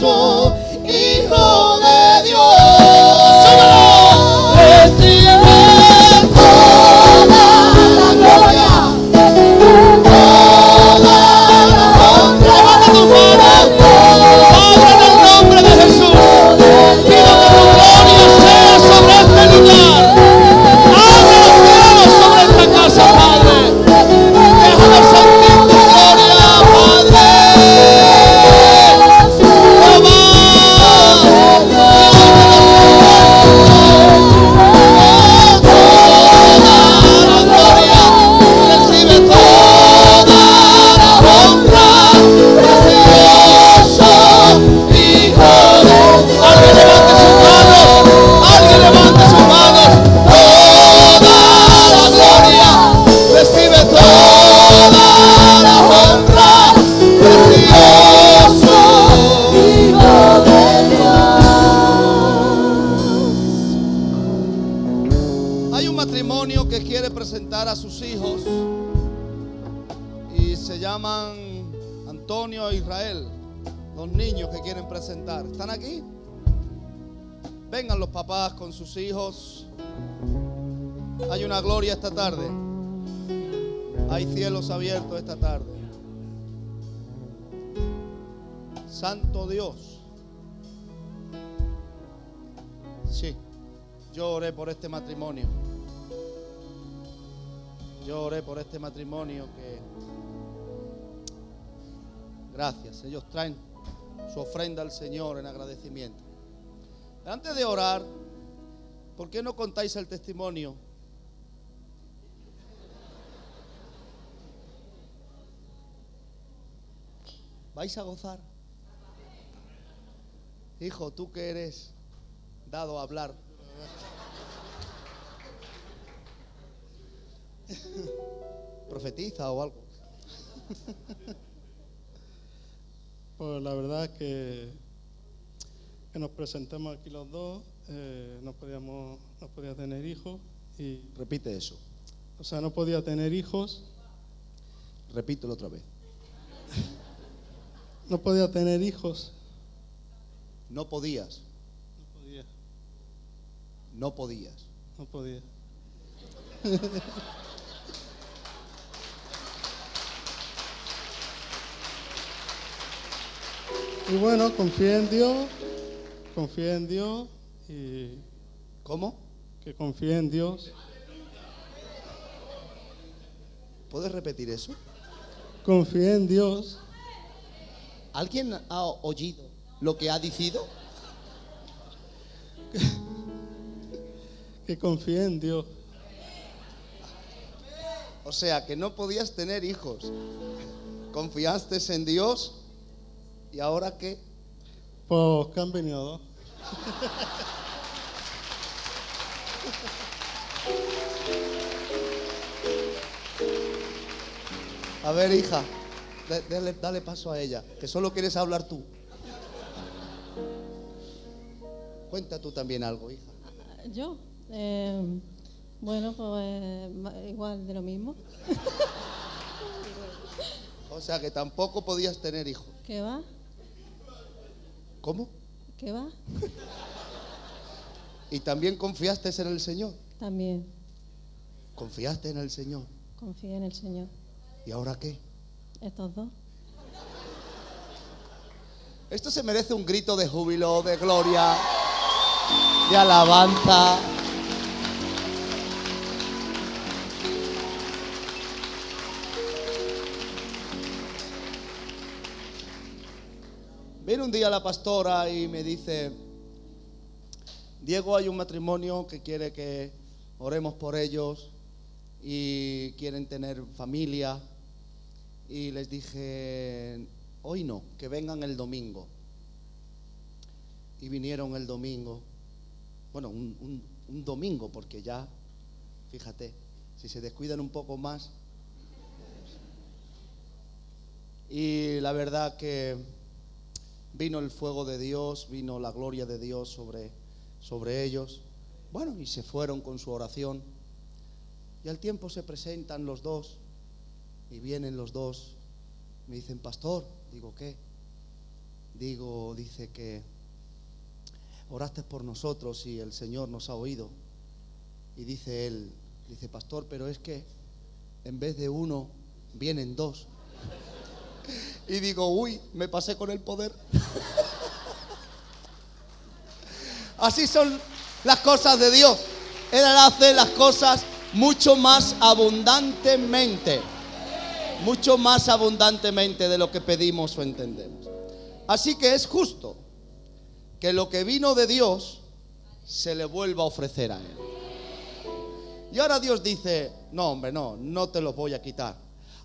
precioso Hijo de Dios. Recibe toda la gloria, toda la honra. Levanta tus manos, Padre, en el nombre de Jesús. Pido que tu gloria sea sobre este lugar. Abre los cielos sobre esta casa, Padre. Déjame sentir tu gloria, Padre. Recibe toda la honra, precioso Hijo de Dios. Alguien levante sus manos, alguien levante sus manos. Toda la gloria, recibe toda la honra, precioso Hijo de Dios. Hay un matrimonio que quiere presentar a sus hijos y se llaman Antonio e Israel. Los niños que quieren presentar, ¿están aquí? Vengan los papás con sus hijos. Hay una gloria esta tarde. Hay cielos abiertos esta tarde. Santo Dios. Sí, yo oré por este matrimonio. Yo oré por este matrimonio que... Gracias, ellos traen su ofrenda al Señor en agradecimiento. Antes de orar, ¿por qué no contáis el testimonio? ¿Vais a gozar? Hijo, tú que eres dado a hablar. Profetiza o algo. Pues la verdad que nos presentamos aquí los dos, no podía tener hijos y... Repite eso. O sea, no podía tener hijos. Repítelo otra vez. No podía tener hijos. No podías. No podía. No podías. No podía. Y bueno, confié en Dios y... ¿Cómo? Que confié en Dios. ¿Puedes repetir eso? Confié en Dios. ¿Alguien ha oído lo que ha dicho? Que confié en Dios. O sea, que no podías tener hijos. Confiaste en Dios. ¿Y ahora qué? Pues que han venido dos. A ver, hija, dale paso a ella, que solo quieres hablar tú. Cuenta tú también algo, hija. Yo, bueno, pues igual de lo mismo. O sea, que tampoco podías tener hijos. ¿Qué va? ¿Cómo? ¿Qué va? ¿Y también confiaste en el Señor? También ¿Confiaste en el Señor? confía en el Señor. ¿Y ahora qué? Estos dos. Esto se merece un grito de júbilo, de gloria, de alabanza. Viene un día la pastora y me dice: Diego, hay un matrimonio que quiere que oremos por ellos y quieren tener familia. Y les dije: hoy no, que vengan el domingo. Y vinieron el domingo. Bueno, un domingo, porque ya, fíjate, si se descuidan un poco más. Y la verdad que vino el fuego de Dios, vino la gloria de Dios sobre ellos. Bueno, y se fueron con su oración. Y al tiempo se presentan los dos. Y vienen los dos. Me dicen: pastor. Digo: ¿qué? dice que oraste por nosotros y el Señor nos ha oído. Y dice él, pastor, pero es que en vez de uno vienen dos. Y digo, uy, me pasé con el poder. Así son las cosas de Dios. Él hace las cosas mucho más abundantemente. Mucho más abundantemente de lo que pedimos o entendemos. Así que es justo que lo que vino de Dios se le vuelva a ofrecer a Él. Y ahora Dios dice, no hombre, no te los voy a quitar.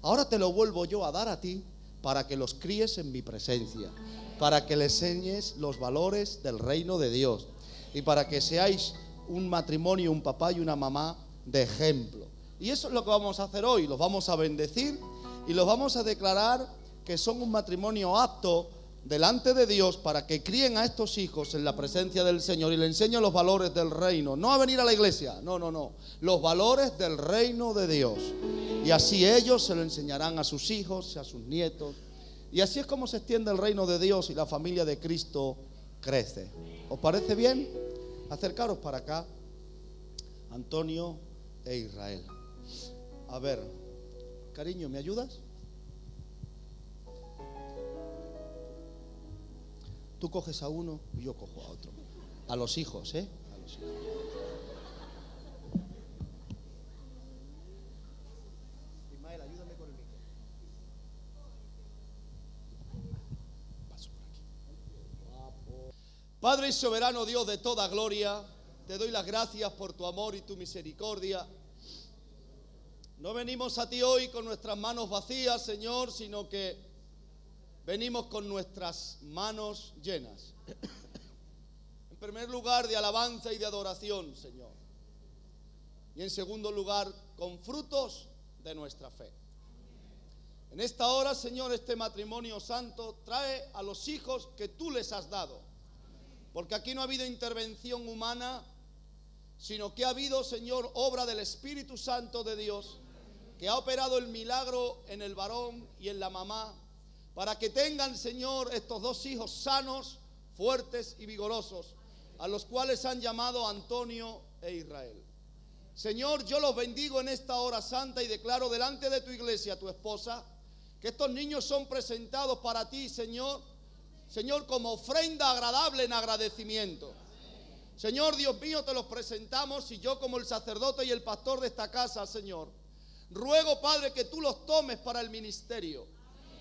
Ahora te lo vuelvo yo a dar a ti para que los críes en mi presencia, para que le enseñes los valores del reino de Dios y para que seáis un matrimonio, un papá y una mamá de ejemplo. Y eso es lo que vamos a hacer hoy. Los vamos a bendecir y los vamos a declarar que son un matrimonio apto delante de Dios para que críen a estos hijos en la presencia del Señor y le enseñen los valores del reino. No a venir a la iglesia, no. Los valores del reino de Dios. Y así ellos se lo enseñarán a sus hijos, a sus nietos. Y así es como se extiende el reino de Dios y la familia de Cristo crece. ¿Os parece bien? Acercaros para acá, Antonio e Israel. A ver, cariño, ¿me ayudas? Tú coges a uno y yo cojo a otro. A los hijos, ¿eh? A los hijos. Ismael, ayúdame con el micro. Paso por aquí. Padre y soberano Dios de toda gloria, te doy las gracias por tu amor y tu misericordia. No venimos a ti hoy con nuestras manos vacías, Señor, sino que venimos con nuestras manos llenas. En primer lugar, de alabanza y de adoración, Señor. Y en segundo lugar, con frutos de nuestra fe. En esta hora, Señor, este matrimonio santo trae a los hijos que tú les has dado. Porque aquí no ha habido intervención humana, sino que ha habido, Señor, obra del Espíritu Santo de Dios, que ha operado el milagro en el varón y en la mamá, para que tengan, Señor, estos dos hijos sanos, fuertes y vigorosos, a los cuales han llamado Antonio e Israel. Señor, yo los bendigo en esta hora santa y declaro delante de tu iglesia, tu esposa, que estos niños son presentados para ti, Señor, como ofrenda agradable en agradecimiento. Señor, Dios mío, te los presentamos y yo como el sacerdote y el pastor de esta casa, Señor, ruego, Padre, que tú los tomes para el ministerio.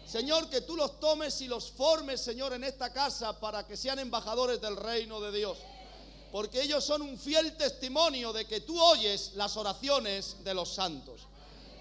Señor, que tú los tomes y los formes, Señor, en esta casa para que sean embajadores del reino de Dios. Porque ellos son un fiel testimonio de que tú oyes las oraciones de los santos.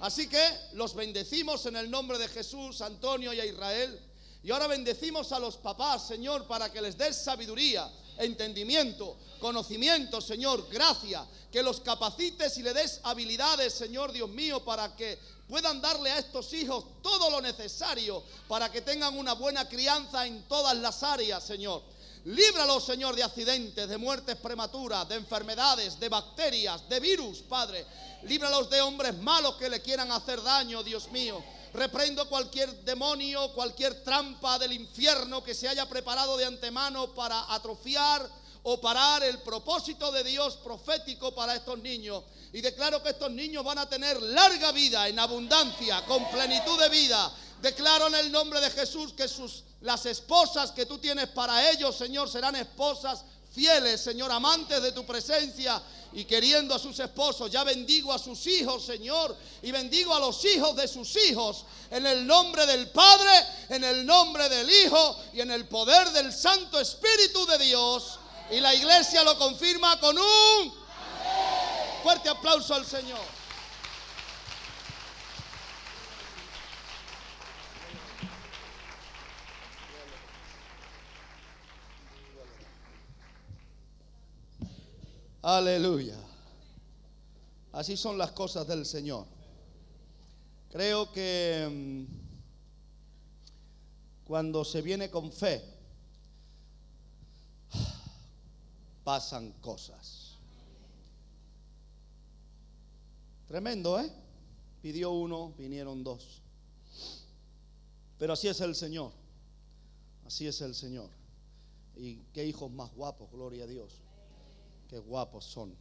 Así que los bendecimos en el nombre de Jesús, Antonio y a Israel. Y ahora bendecimos a los papás, Señor, para que les des sabiduría, entendimiento, conocimiento, Señor, gracia. Que los capacites y le des habilidades, Señor, Dios mío, para que puedan darle a estos hijos todo lo necesario para que tengan una buena crianza en todas las áreas, Señor. Líbralos, Señor, de accidentes, de muertes prematuras, de enfermedades, de bacterias, de virus, Padre. Líbralos de hombres malos que le quieran hacer daño, Dios mío. Reprendo cualquier demonio, cualquier trampa del infierno que se haya preparado de antemano para atrofiar o parar el propósito de Dios profético para estos niños. Y declaro que estos niños van a tener larga vida, en abundancia, con plenitud de vida. Declaro en el nombre de Jesús que las esposas que tú tienes para ellos, Señor, serán esposas fieles, Señor, amantes de tu presencia y queriendo a sus esposos. Ya bendigo a sus hijos, Señor, y bendigo a los hijos de sus hijos, en el nombre del Padre, en el nombre del Hijo y en el poder del Santo Espíritu de Dios. Y la iglesia lo confirma con un fuerte aplauso al Señor. Aleluya. Así son las cosas del Señor. Creo que cuando se viene con fe, pasan cosas. Tremendo, ¿eh? Pidió uno, vinieron dos. Pero así es el Señor. Así es el Señor. Y qué hijos más guapos, gloria a Dios. Qué guapos son.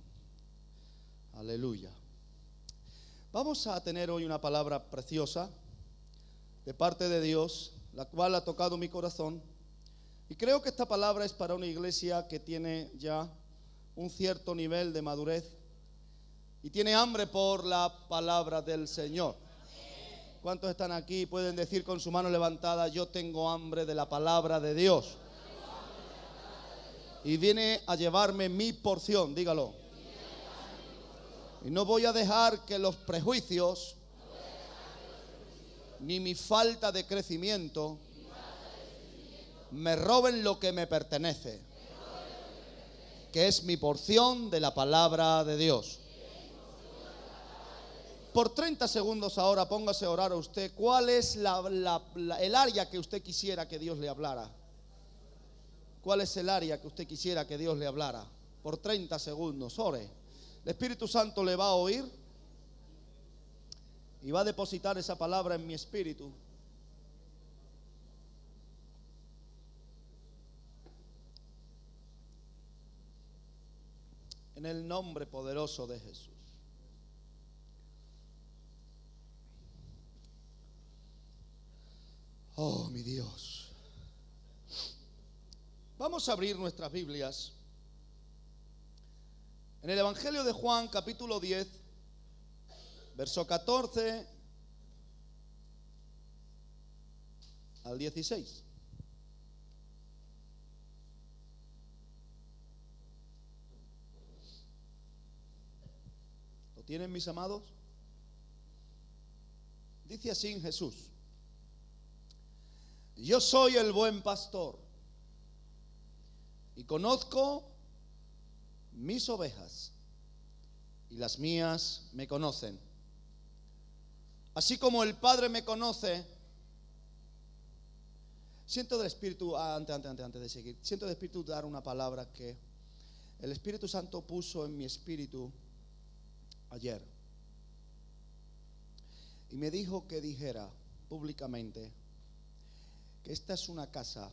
Aleluya. Vamos a tener hoy una palabra preciosa de parte de Dios, la cual ha tocado mi corazón. Y creo que esta palabra es para una iglesia que tiene ya un cierto nivel de madurez y tiene hambre por la palabra del Señor. ¿Cuántos están aquí y pueden decir con su mano levantada: yo tengo hambre de la palabra de Dios? Y viene a llevarme mi porción, dígalo. Y no voy a dejar que los prejuicios ni mi falta de crecimiento me roben lo que me pertenece, que es mi porción de la palabra de Dios. Por 30 segundos ahora póngase a orar a usted. ¿Cuál es el área que usted quisiera que Dios le hablara? ¿Cuál es el área que usted quisiera que Dios le hablara? Por 30 segundos, ore. El Espíritu Santo le va a oír y va a depositar esa palabra en mi espíritu. En el nombre poderoso de Jesús. Oh, mi Dios. Vamos a abrir nuestras Biblias en el Evangelio de Juan, capítulo 10, verso 14 al 16. ¿Lo tienen, mis amados? Dice así Jesús: yo soy el buen pastor y conozco mis ovejas y las mías me conocen. Así como el Padre me conoce. Siento del Espíritu, antes de seguir, siento del Espíritu dar una palabra que el Espíritu Santo puso en mi espíritu ayer. Y me dijo que dijera públicamente que esta es una casa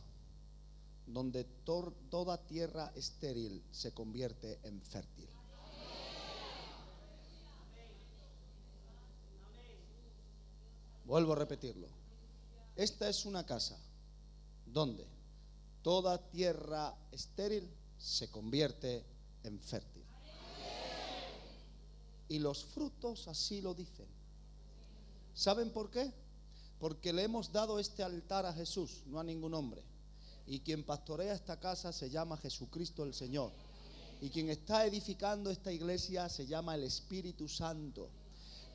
donde toda tierra estéril se convierte en fértil. Vuelvo a repetirlo. Esta es una casa donde toda tierra estéril se convierte en fértil. Y los frutos así lo dicen. ¿Saben por qué? Porque le hemos dado este altar a Jesús, no a ningún hombre. Y quien pastorea esta casa se llama Jesucristo el Señor. Y quien está edificando esta iglesia se llama el Espíritu Santo,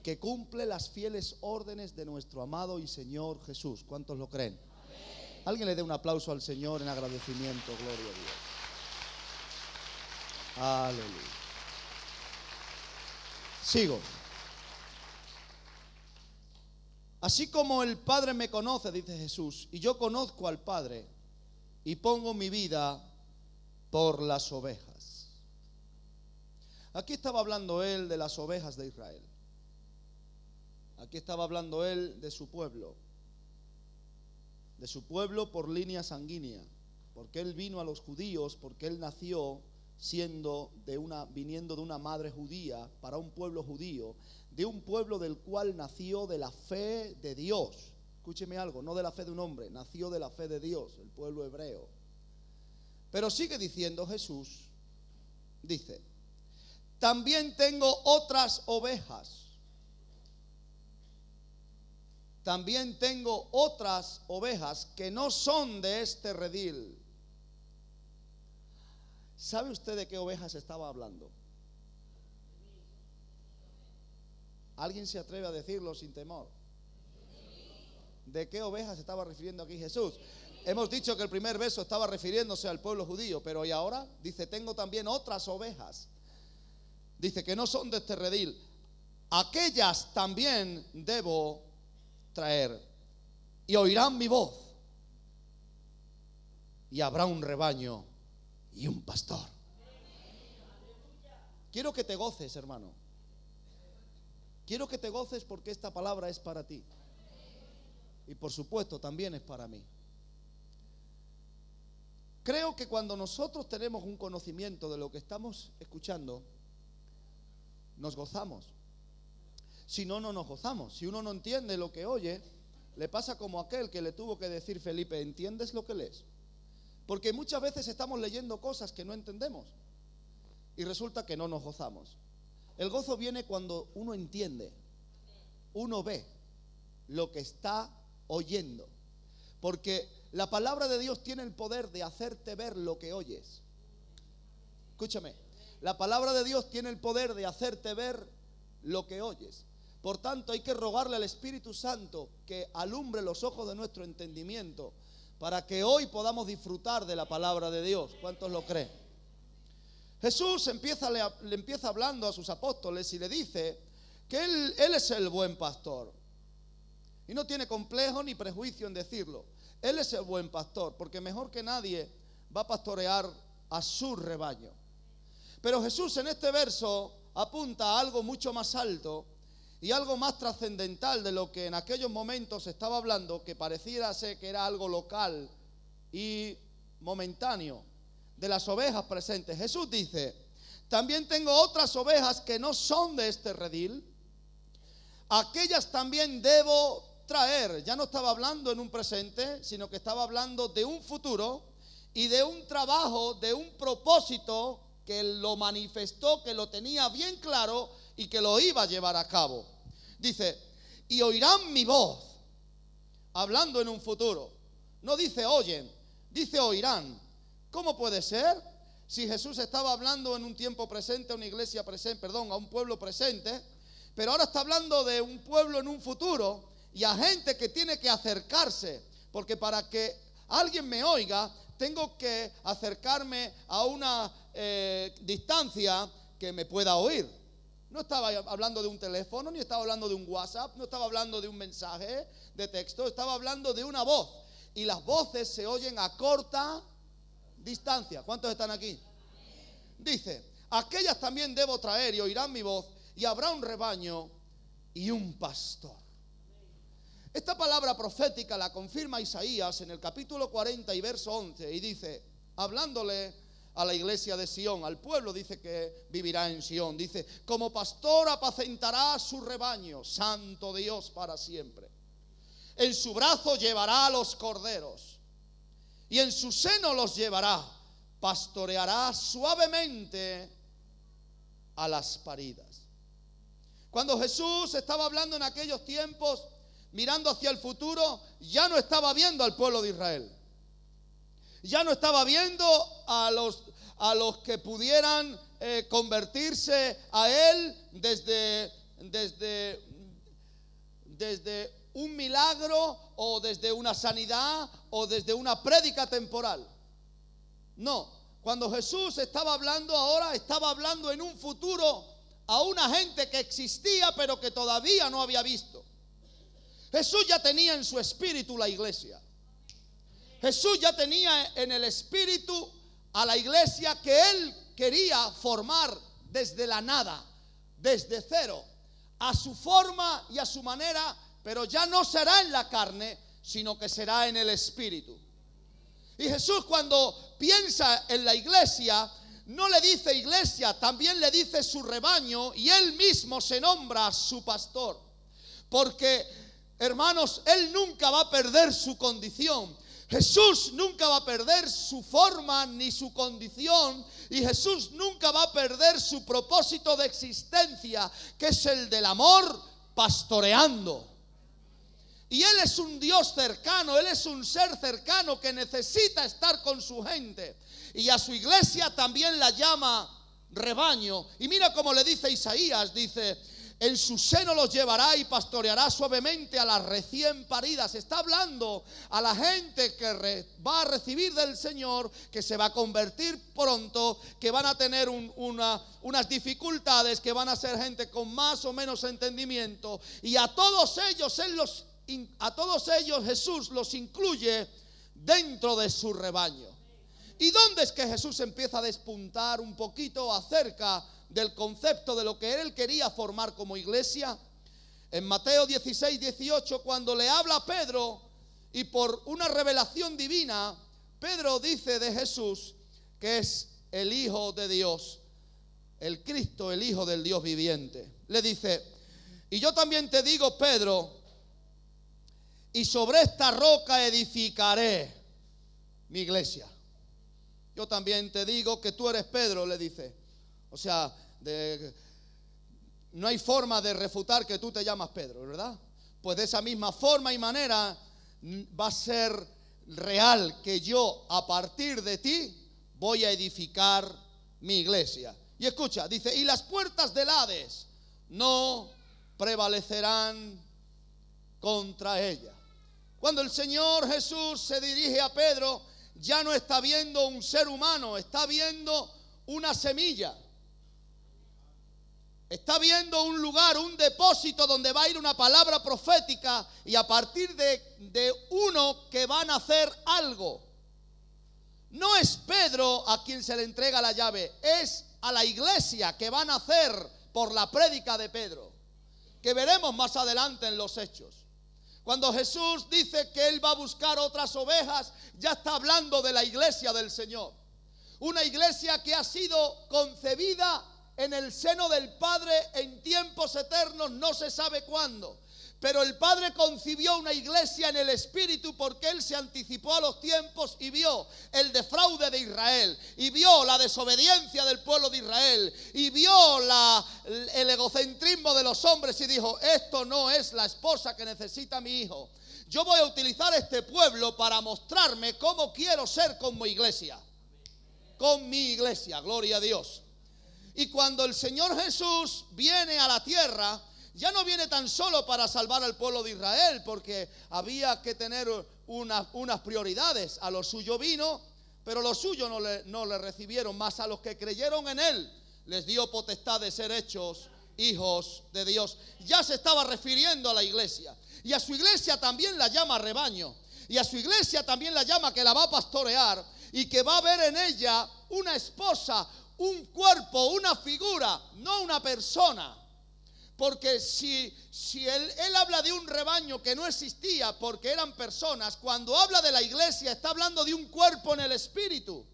que cumple las fieles órdenes de nuestro amado y Señor Jesús. ¿Cuántos lo creen? Amén. Alguien le dé un aplauso al Señor en agradecimiento. Gloria a Dios. Aleluya. Sigo. Así como el Padre me conoce, dice Jesús, y yo conozco al Padre y pongo mi vida por las ovejas. Aquí estaba hablando él de las ovejas de Israel. Aquí estaba hablando él de su pueblo por línea sanguínea, porque él vino a los judíos, porque él nació viniendo de una madre judía para un pueblo judío, de un pueblo del cual nació de la fe de Dios. Escúcheme algo, no de la fe de un hombre, nació de la fe de Dios, el pueblo hebreo. Pero sigue diciendo Jesús, dice: también tengo otras ovejas. También tengo otras ovejas que no son de este redil. ¿Sabe usted de qué ovejas estaba hablando? ¿Alguien se atreve a decirlo sin temor? ¿De qué ovejas se estaba refiriendo aquí Jesús? Hemos dicho que el primer verso estaba refiriéndose al pueblo judío, pero ¿y ahora? Dice: tengo también otras ovejas. Dice que no son de este redil. Aquellas también debo traer, y oirán mi voz, y habrá un rebaño y un pastor. Quiero que te goces, hermano. Quiero que te goces porque esta palabra es para ti. Y por supuesto también es para mí. Creo que cuando nosotros tenemos un conocimiento de lo que estamos escuchando, nos gozamos. Si no, no nos gozamos. Si uno no entiende lo que oye, le pasa como aquel que le tuvo que decir Felipe, ¿entiendes lo que lees? Porque muchas veces estamos leyendo cosas que no entendemos y resulta que no nos gozamos. El gozo viene cuando uno entiende, uno ve lo que está oyendo. Porque la palabra de Dios tiene el poder de hacerte ver lo que oyes. Escúchame, la palabra de Dios tiene el poder de hacerte ver lo que oyes. Por tanto, hay que rogarle al Espíritu Santo que alumbre los ojos de nuestro entendimiento para que hoy podamos disfrutar de la palabra de Dios. ¿Cuántos lo creen? Jesús le empieza hablando a sus apóstoles y le dice que él es el buen pastor. Y no tiene complejo ni prejuicio en decirlo. Él es el buen pastor, porque mejor que nadie va a pastorear a su rebaño. Pero Jesús en este verso apunta a algo mucho más alto y algo más trascendental de lo que en aquellos momentos se estaba hablando, que pareciera ser que era algo local y momentáneo, de las ovejas presentes. Jesús dice, también tengo otras ovejas que no son de este redil, aquellas también debo traer. Ya no estaba hablando en un presente, sino que estaba hablando de un futuro y de un trabajo, de un propósito que lo manifestó, que lo tenía bien claro y que lo iba a llevar a cabo. Dice, y oirán mi voz, hablando en un futuro. No dice oyen, dice oirán. ¿Cómo puede ser? Si Jesús estaba hablando en un tiempo presente, a una iglesia presente, a un pueblo presente, pero ahora está hablando de un pueblo en un futuro y a gente que tiene que acercarse, porque para que alguien me oiga, tengo que acercarme a una distancia que me pueda oír. No estaba hablando de un teléfono, ni estaba hablando de un WhatsApp, no estaba hablando de un mensaje de texto, estaba hablando de una voz. Y las voces se oyen a corta distancia. ¿Cuántos están aquí? Dice, aquellas también debo traer y oirán mi voz, y habrá un rebaño y un pastor. Esta palabra profética la confirma Isaías en el capítulo 40 y verso 11, y dice, hablándole a la iglesia de Sión, al pueblo, dice que vivirá en Sión, dice, como pastor apacentará a su rebaño, santo Dios para siempre. En su brazo llevará a los corderos y en su seno los llevará, pastoreará suavemente a las paridas. Cuando Jesús estaba hablando en aquellos tiempos, mirando hacia el futuro, ya no estaba viendo al pueblo de Israel. Ya no estaba viendo a los que pudieran convertirse a él desde un milagro o desde una sanidad o desde una prédica temporal. No, cuando Jesús estaba hablando ahora, estaba hablando en un futuro a una gente que existía pero que todavía no había visto. Jesús ya tenía en su espíritu la iglesia. Jesús ya tenía en el espíritu a la iglesia que él quería formar desde la nada, desde cero, a su forma y a su manera, pero ya no será en la carne, sino que será en el espíritu. Y Jesús, cuando piensa en la iglesia, no le dice iglesia, también le dice su rebaño, y él mismo se nombra su pastor. Porque, hermanos, él nunca va a perder su condición. Jesús nunca va a perder su forma ni su condición, y Jesús nunca va a perder su propósito de existencia, que es el del amor pastoreando. Y Él es un Dios cercano, Él es un ser cercano que necesita estar con su gente. Y a su iglesia también la llama rebaño. Y mira cómo le dice Isaías, dice, en su seno los llevará y pastoreará suavemente a las recién paridas. Está hablando a la gente que va a recibir del Señor, que se va a convertir pronto, que van a tener unas dificultades, que van a ser gente con más o menos entendimiento. Y a todos ellos, Jesús los incluye dentro de su rebaño. ¿Y dónde es que Jesús empieza a despuntar un poquito acerca del concepto de lo que él quería formar como iglesia? En Mateo 16, 18, cuando le habla a Pedro y por una revelación divina Pedro dice de Jesús que es el Hijo de Dios, el Cristo, el Hijo del Dios viviente. Le dice, y yo también te digo, Pedro, y sobre esta roca edificaré mi iglesia. Yo también te digo que tú eres Pedro, le dice. O sea, no hay forma de refutar que tú te llamas Pedro, ¿verdad? Pues de esa misma forma y manera va a ser real que yo a partir de ti voy a edificar mi iglesia. Y escucha, dice, y las puertas del Hades no prevalecerán contra ella. Cuando el Señor Jesús se dirige a Pedro, ya no está viendo un ser humano, está viendo una semilla. Está viendo un lugar, un depósito donde va a ir una palabra profética y a partir de uno que va a nacer algo. No es Pedro a quien se le entrega la llave, es a la iglesia que va a nacer por la prédica de Pedro, que veremos más adelante en los Hechos. Cuando Jesús dice que Él va a buscar otras ovejas, ya está hablando de la iglesia del Señor. Una iglesia que ha sido concebida en el seno del Padre en tiempos eternos, no se sabe cuándo. Pero el Padre concibió una iglesia en el Espíritu porque Él se anticipó a los tiempos y vio el defraude de Israel, y vio la desobediencia del pueblo de Israel, y vio el egocentrismo de los hombres y dijo, esto no es la esposa que necesita mi hijo. Yo voy a utilizar este pueblo para mostrarme cómo quiero ser con mi iglesia. Con mi iglesia, gloria a Dios. Y cuando el Señor Jesús viene a la tierra, ya no viene tan solo para salvar al pueblo de Israel, porque había que tener unas prioridades. A los suyos vino, pero los suyos no le recibieron. Más a los que creyeron en Él, les dio potestad de ser hechos hijos de Dios. Ya se estaba refiriendo a la iglesia. Y a su iglesia también la llama rebaño. Y a su iglesia también la llama que la va a pastorear y que va a ver en ella una esposa, un cuerpo, una figura, no una persona. Porque si él habla de un rebaño que no existía porque eran personas, cuando habla de la iglesia está hablando de un cuerpo en el Espíritu.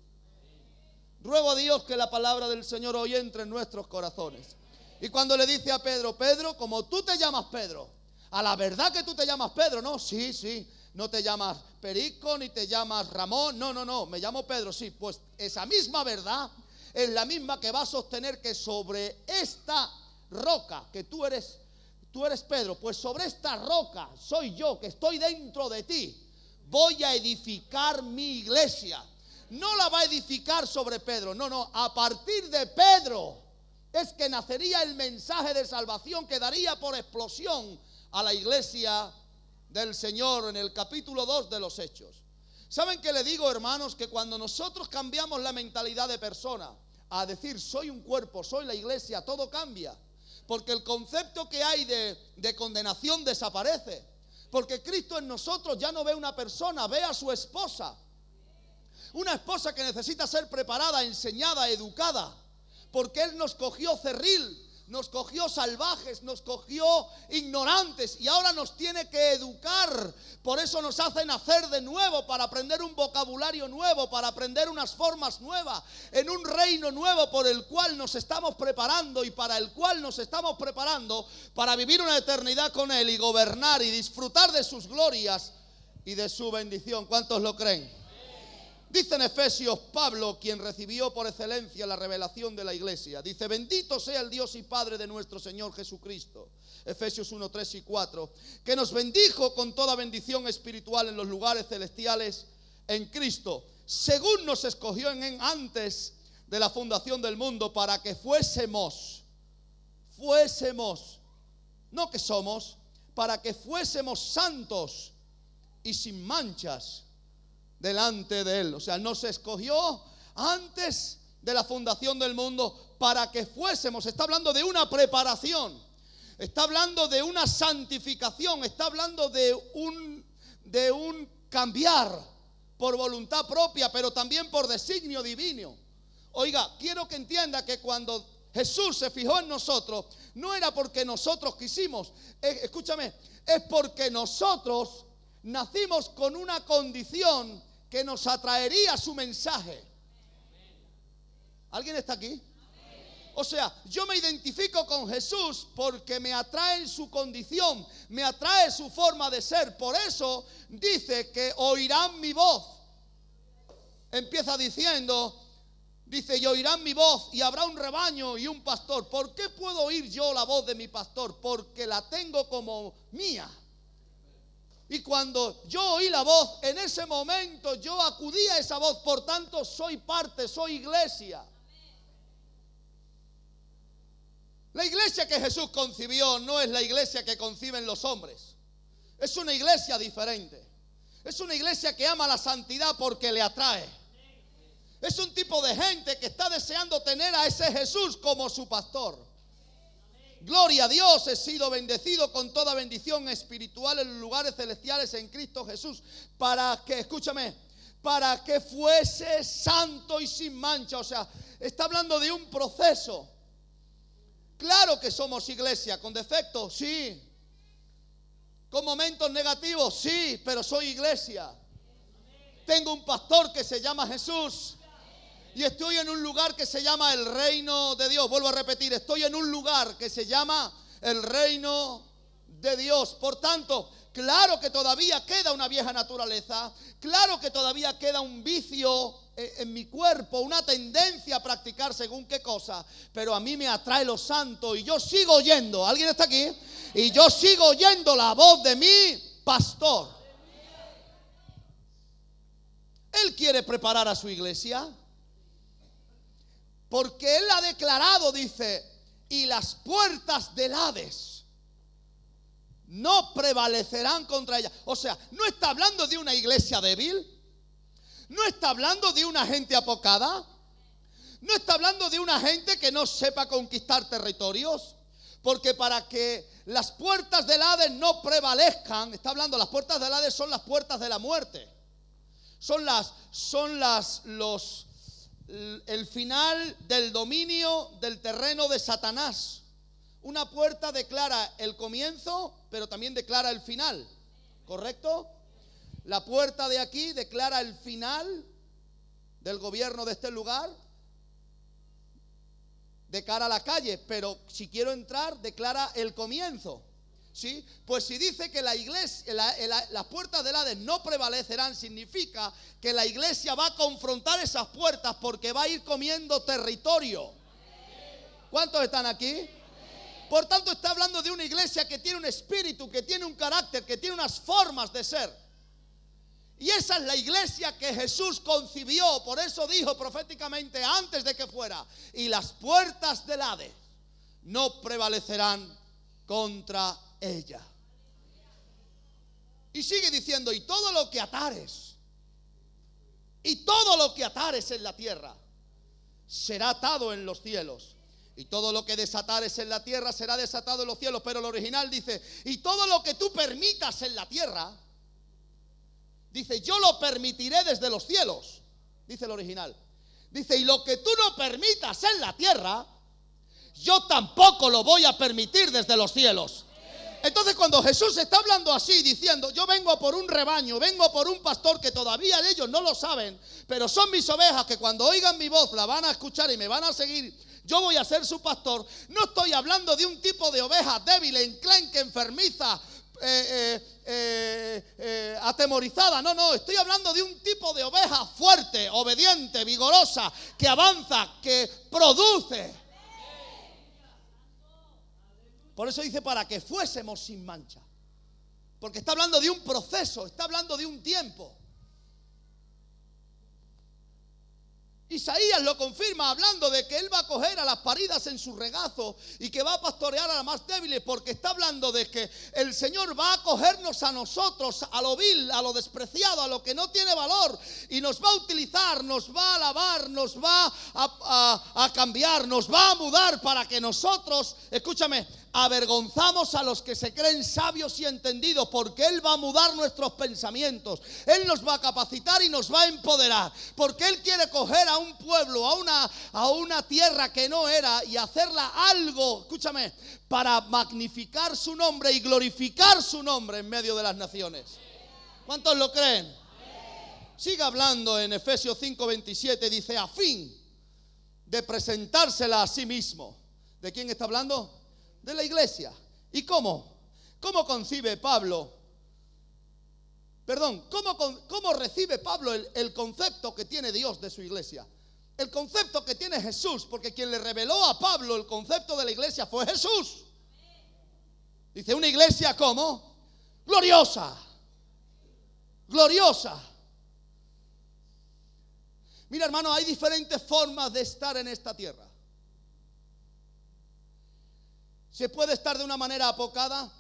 Ruego a Dios que la palabra del Señor hoy entre en nuestros corazones. Y cuando le dice a Pedro, Pedro, como tú te llamas Pedro, a la verdad que tú te llamas Pedro, no, sí, no te llamas Perico ni te llamas Ramón, no, me llamo Pedro, sí, pues esa misma verdad es la misma que va a sostener que sobre esta roca, que tú eres Pedro, pues sobre esta roca soy yo que estoy dentro de ti, voy a edificar mi iglesia. No la va a edificar sobre Pedro, no, a partir de Pedro es que nacería el mensaje de salvación que daría por explosión a la iglesia del Señor en el capítulo 2 de los Hechos. ¿Saben qué le digo, hermanos? Que cuando nosotros cambiamos la mentalidad de persona a decir soy un cuerpo, soy la iglesia, todo cambia. Porque el concepto que hay de condenación desaparece. Porque Cristo en nosotros ya no ve una persona, ve a su esposa. Una esposa que necesita ser preparada, enseñada, educada. Porque Él nos cogió cerril, nos cogió salvajes, nos cogió ignorantes y ahora nos tiene que educar. Por eso nos hace nacer de nuevo, para aprender un vocabulario nuevo, para aprender unas formas nuevas, en un reino nuevo por el cual nos estamos preparando y para el cual nos estamos preparando para vivir una eternidad con Él y gobernar y disfrutar de sus glorias y de su bendición. ¿Cuántos lo creen? Dice en Efesios Pablo, quien recibió por excelencia la revelación de la iglesia. Dice, bendito sea el Dios y Padre de nuestro Señor Jesucristo. Efesios 1, 3 y 4. Que nos bendijo con toda bendición espiritual en los lugares celestiales en Cristo. Según nos escogió antes de la fundación del mundo para que fuésemos, no que somos, para que fuésemos santos y sin manchas delante de Él. O sea, nos escogió antes de la fundación del mundo para que fuésemos. Está hablando de una preparación, está hablando de una santificación, está hablando de un cambiar por voluntad propia, pero también por designio divino. Oiga, quiero que entienda que cuando Jesús se fijó en nosotros, no era porque nosotros quisimos, escúchame, es porque nosotros nacimos con una condición que nos atraería su mensaje. ¿Alguien está aquí? O sea, yo me identifico con Jesús porque me atrae su condición, me atrae su forma de ser. Por eso dice que oirán mi voz. Empieza diciendo, dice, y oirán mi voz y habrá un rebaño y un pastor. ¿Por qué puedo oír yo la voz de mi pastor? Porque la tengo como mía. Y cuando yo oí la voz, en ese momento yo acudí a esa voz. Por tanto, soy parte, soy iglesia. La iglesia que Jesús concibió no es la iglesia que conciben los hombres. Es una iglesia diferente. Es una iglesia que ama la santidad porque le atrae. Es un tipo de gente que está deseando tener a ese Jesús como su pastor. Gloria a Dios, he sido bendecido con toda bendición espiritual en los lugares celestiales en Cristo Jesús. Para que, escúchame, para que fuese santo y sin mancha. O sea, está hablando de un proceso. Claro que somos iglesia, con defectos, sí. Con momentos negativos, sí, pero soy iglesia. Tengo un pastor que se llama Jesús. Y estoy en un lugar que se llama el reino de Dios. Vuelvo a repetir, estoy en un lugar que se llama el reino de Dios. Por tanto, claro que todavía queda una vieja naturaleza. Claro que todavía queda un vicio en mi cuerpo, una tendencia a practicar según qué cosa, pero a mí me atrae lo santo y yo sigo oyendo. ¿Alguien está aquí? Y yo sigo oyendo la voz de mi pastor. Él quiere preparar a su iglesia porque Él ha declarado, dice, y las puertas del Hades no prevalecerán contra ella. O sea, no está hablando de una iglesia débil. No está hablando de una gente apocada. No está hablando de una gente que no sepa conquistar territorios. Porque para que las puertas del Hades no prevalezcan, está hablando, las puertas del Hades son las puertas de la muerte. El final del dominio del terreno de Satanás. Una puerta declara el comienzo, pero también declara el final. ¿Correcto? La puerta de aquí declara el final del gobierno de este lugar de cara a la calle, pero si quiero entrar declara el comienzo. ¿Sí? Pues si dice que la iglesia, las puertas del Hades no prevalecerán, significa que la iglesia va a confrontar esas puertas porque va a ir comiendo territorio. ¿Cuántos están aquí? Por tanto, está hablando de una iglesia que tiene un espíritu, que tiene un carácter, que tiene unas formas de ser. Y esa es la iglesia que Jesús concibió. Por eso dijo proféticamente antes de que fuera: y las puertas del Hades no prevalecerán contra ella. Y sigue diciendo: y todo lo que atares, y todo lo que atares en la tierra será atado en los cielos, y todo lo que desatares en la tierra será desatado en los cielos. Pero el original dice: y todo lo que tú permitas en la tierra, dice, yo lo permitiré desde los cielos. Dice el original. Dice, y lo que tú no permitas en la tierra, yo tampoco lo voy a permitir desde los cielos. Entonces, cuando Jesús está hablando así, diciendo, yo vengo por un rebaño, vengo por un pastor que todavía ellos no lo saben, pero son mis ovejas que cuando oigan mi voz la van a escuchar y me van a seguir, yo voy a ser su pastor. No estoy hablando de un tipo de oveja débil, enclenque, enfermiza, atemorizada. No, estoy hablando de un tipo de oveja fuerte, obediente, vigorosa, que avanza, que produce. Por eso dice para que fuésemos sin mancha, porque está hablando de un proceso, está hablando de un tiempo. Isaías lo confirma hablando de que él va a coger a las paridas en su regazo y que va a pastorear a las más débiles, porque está hablando de que el Señor va a cogernos a nosotros, a lo vil, a lo despreciado, a lo que no tiene valor, y nos va a utilizar, nos va a lavar, nos va a cambiar, nos va a mudar para que nosotros, escúchame, avergonzamos a los que se creen sabios y entendidos, porque Él va a mudar nuestros pensamientos. Él nos va a capacitar y nos va a empoderar, porque Él quiere coger a un pueblo, a una tierra que no era, y hacerla algo, escúchame, para magnificar su nombre y glorificar su nombre en medio de las naciones. ¿Cuántos lo creen? Sigue hablando en Efesios 5:27, dice, a fin de presentársela a sí mismo. ¿De quién está hablando? De la iglesia. ¿Y cómo? ¿Cómo concibe Pablo? Perdón, ¿cómo recibe Pablo el concepto que tiene Dios de su iglesia? El concepto que tiene Jesús, porque quien le reveló a Pablo el concepto de la iglesia fue Jesús. Dice, una iglesia ¿cómo? Gloriosa. Gloriosa. Mira, hermano, hay diferentes formas de estar en esta tierra. Se puede estar de una manera apocada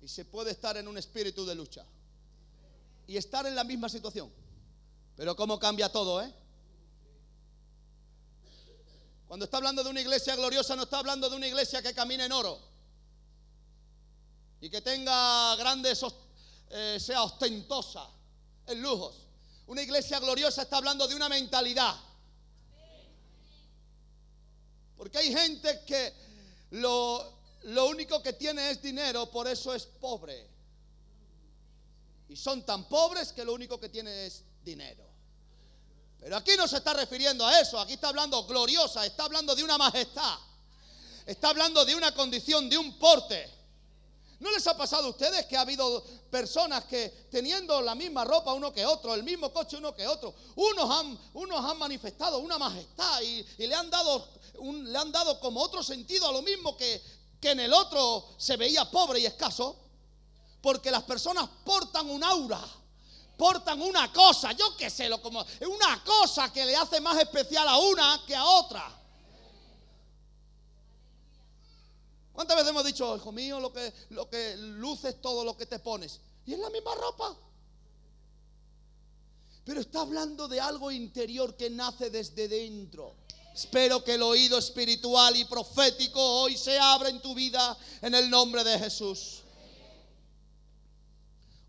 y se puede estar en un espíritu de lucha y estar en la misma situación. Pero cómo cambia todo, ¿eh? Cuando está hablando de una iglesia gloriosa, no está hablando de una iglesia que camine en oro y que tenga grandes, sea ostentosa en lujos. Una iglesia gloriosa está hablando de una mentalidad. Porque hay gente que lo único que tiene es dinero, por eso es pobre. Y son tan pobres que lo único que tienen es dinero. Pero aquí no se está refiriendo a eso. Aquí está hablando gloriosa, está hablando de una majestad. Está hablando de una condición, de un porte. ¿No les ha pasado a ustedes que ha habido personas que teniendo la misma ropa uno que otro, el mismo coche uno que otro, unos han manifestado una majestad y le han dado como otro sentido a lo mismo que en el otro se veía pobre y escaso? Porque las personas portan un aura, portan una cosa, yo qué sé, como una cosa que le hace más especial a una que a otra. ¿Cuántas veces hemos dicho, hijo mío, lo que luces todo lo que te pones? Y es la misma ropa. Pero está hablando de algo interior que nace desde dentro. Espero que el oído espiritual y profético hoy se abra en tu vida en el nombre de Jesús.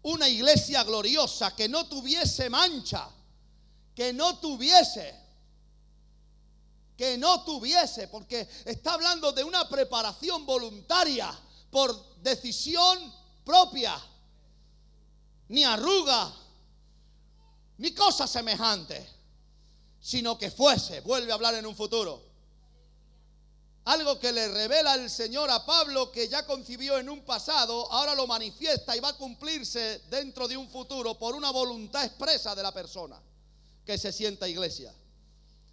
Una iglesia gloriosa que no tuviese mancha, que no tuviese, porque está hablando de una preparación voluntaria por decisión propia, ni arruga, ni cosa semejante, sino que fuese, vuelve a hablar en un futuro. Algo que le revela el Señor a Pablo, que ya concibió en un pasado, ahora lo manifiesta y va a cumplirse dentro de un futuro por una voluntad expresa de la persona que se sienta iglesia,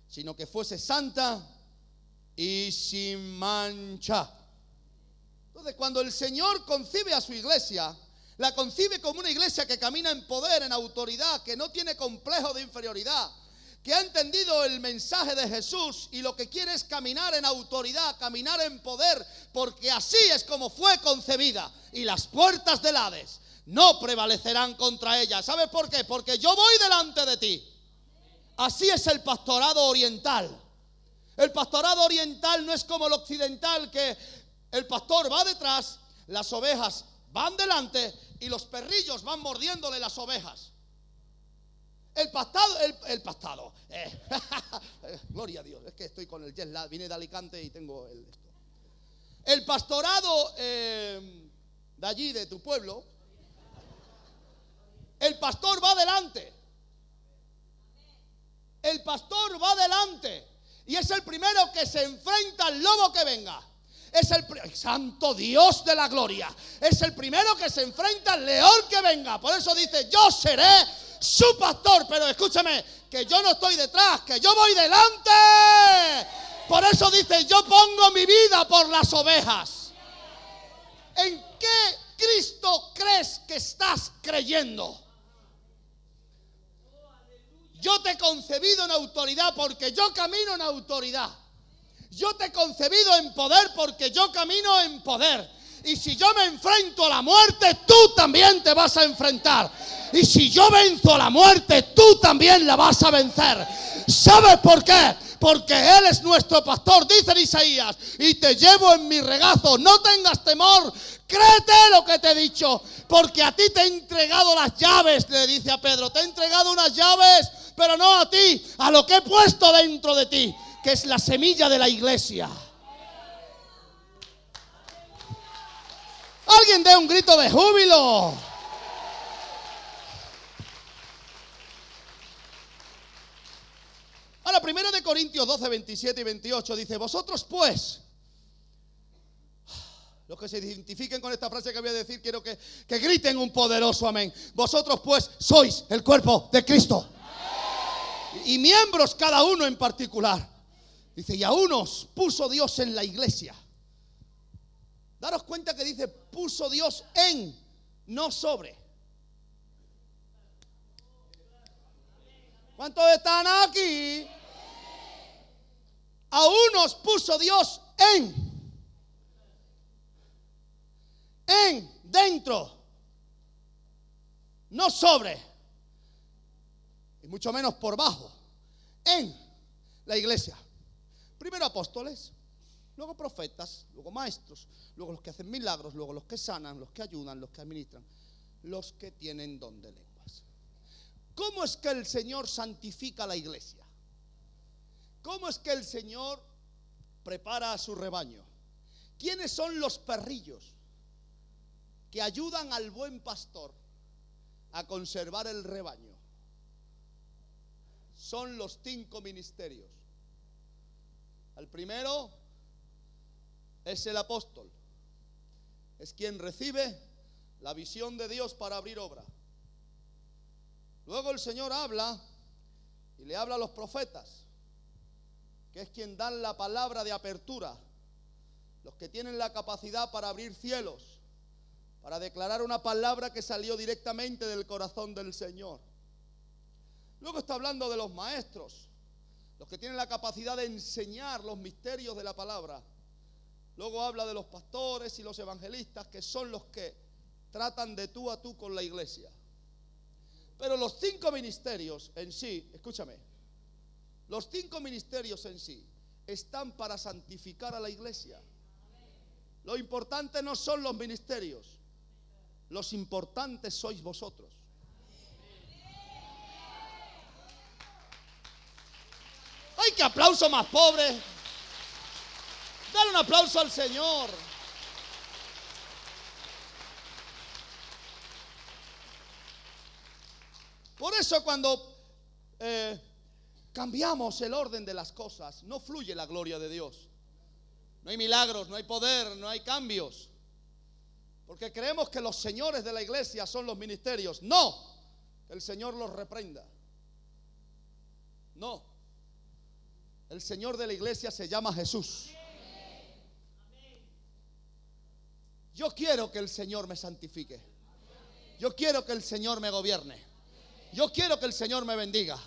sino que fuese santa y sin mancha. Entonces, cuando el Señor concibe a su iglesia, la concibe como una iglesia que camina en poder, en autoridad, que no tiene complejo de inferioridad, que ha entendido el mensaje de Jesús y lo que quiere es caminar en autoridad, caminar en poder, porque así es como fue concebida, y las puertas del Hades no prevalecerán contra ella. ¿Sabes por qué? Porque yo voy delante de ti. Así es el pastorado oriental. El pastorado oriental no es como el occidental, que el pastor va detrás, las ovejas van delante y los perrillos van mordiéndole las ovejas. El pastado. Gloria a Dios, es que estoy con el jet lag, vine de Alicante y tengo esto. El pastorado de allí, de tu pueblo, el pastor va delante. El pastor va delante y es el primero que se enfrenta al lobo que venga. Es el santo Dios de la gloria. Es el primero que se enfrenta al león que venga. Por eso dice, yo seré su pastor. Pero escúchame, que yo no estoy detrás, que yo voy delante. Por eso dice, yo pongo mi vida por las ovejas. ¿En qué Cristo crees que estás creyendo? Yo te he concebido en autoridad porque yo camino en autoridad. Yo te he concebido en poder porque yo camino en poder. Y si yo me enfrento a la muerte, tú también te vas a enfrentar. Y si yo venzo a la muerte, tú también la vas a vencer. ¿Sabes por qué? Porque Él es nuestro pastor, dice en Isaías, y te llevo en mi regazo. No tengas temor, créete lo que te he dicho, porque a ti te he entregado las llaves, le dice a Pedro. Te he entregado unas llaves, pero no a ti, a lo que he puesto dentro de ti, que es la semilla de la iglesia. Alguien dé un grito de júbilo. Primera de Corintios 12, 27 y 28 dice: vosotros pues, los que se identifiquen con esta frase que voy a decir, quiero que griten un poderoso amén. Vosotros pues sois el cuerpo de Cristo. Y miembros cada uno en particular. Dice: y a unos puso Dios en la iglesia. Daros cuenta que dice puso Dios en, no sobre. ¿Cuántos están aquí? A unos puso Dios dentro, no sobre, y mucho menos por bajo, en la iglesia. Primero apóstoles, luego profetas, luego maestros, luego los que hacen milagros, luego los que sanan, los que ayudan, los que administran, los que tienen don de lenguas. ¿Cómo es que el Señor santifica la iglesia? ¿Cómo es que el Señor prepara a su rebaño? ¿Quiénes son los perrillos que ayudan al buen pastor a conservar el rebaño? Son los 5 ministerios. El primero es el apóstol. Es quien recibe la visión de Dios para abrir obra. Luego el Señor habla y le habla a los profetas, que es quien dan la palabra de apertura, los que tienen la capacidad para abrir cielos, para declarar una palabra que salió directamente del corazón del Señor. Luego está hablando de los maestros, los que tienen la capacidad de enseñar los misterios de la palabra. Luego habla de los pastores y los evangelistas, que son los que tratan de tú a tú con la iglesia. Pero los 5 ministerios en sí, escúchame, los 5 ministerios en sí están para santificar a la iglesia. Lo importante no son los ministerios, los importantes sois vosotros. ¡Ay, qué aplauso más pobre! Dale un aplauso al Señor. Por eso cuando cambiamos el orden de las cosas, no fluye la gloria de Dios. No hay milagros, no hay poder, no hay cambios. Porque creemos que los señores de la iglesia son los ministerios. No, que el Señor los reprenda. No, el Señor de la iglesia se llama Jesús. Yo quiero que el Señor me santifique. Yo quiero que el Señor me gobierne. Yo quiero que el Señor me bendiga.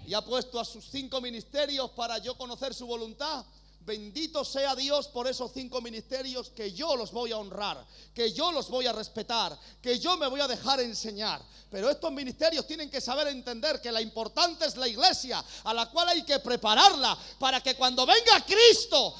Y ha puesto a sus 5 ministerios para yo conocer su voluntad. Bendito sea Dios por esos 5 ministerios, que yo los voy a honrar, que yo los voy a respetar, que yo me voy a dejar enseñar. Pero estos ministerios tienen que saber entender que la importante es la iglesia, a la cual hay que prepararla para que cuando venga Cristo,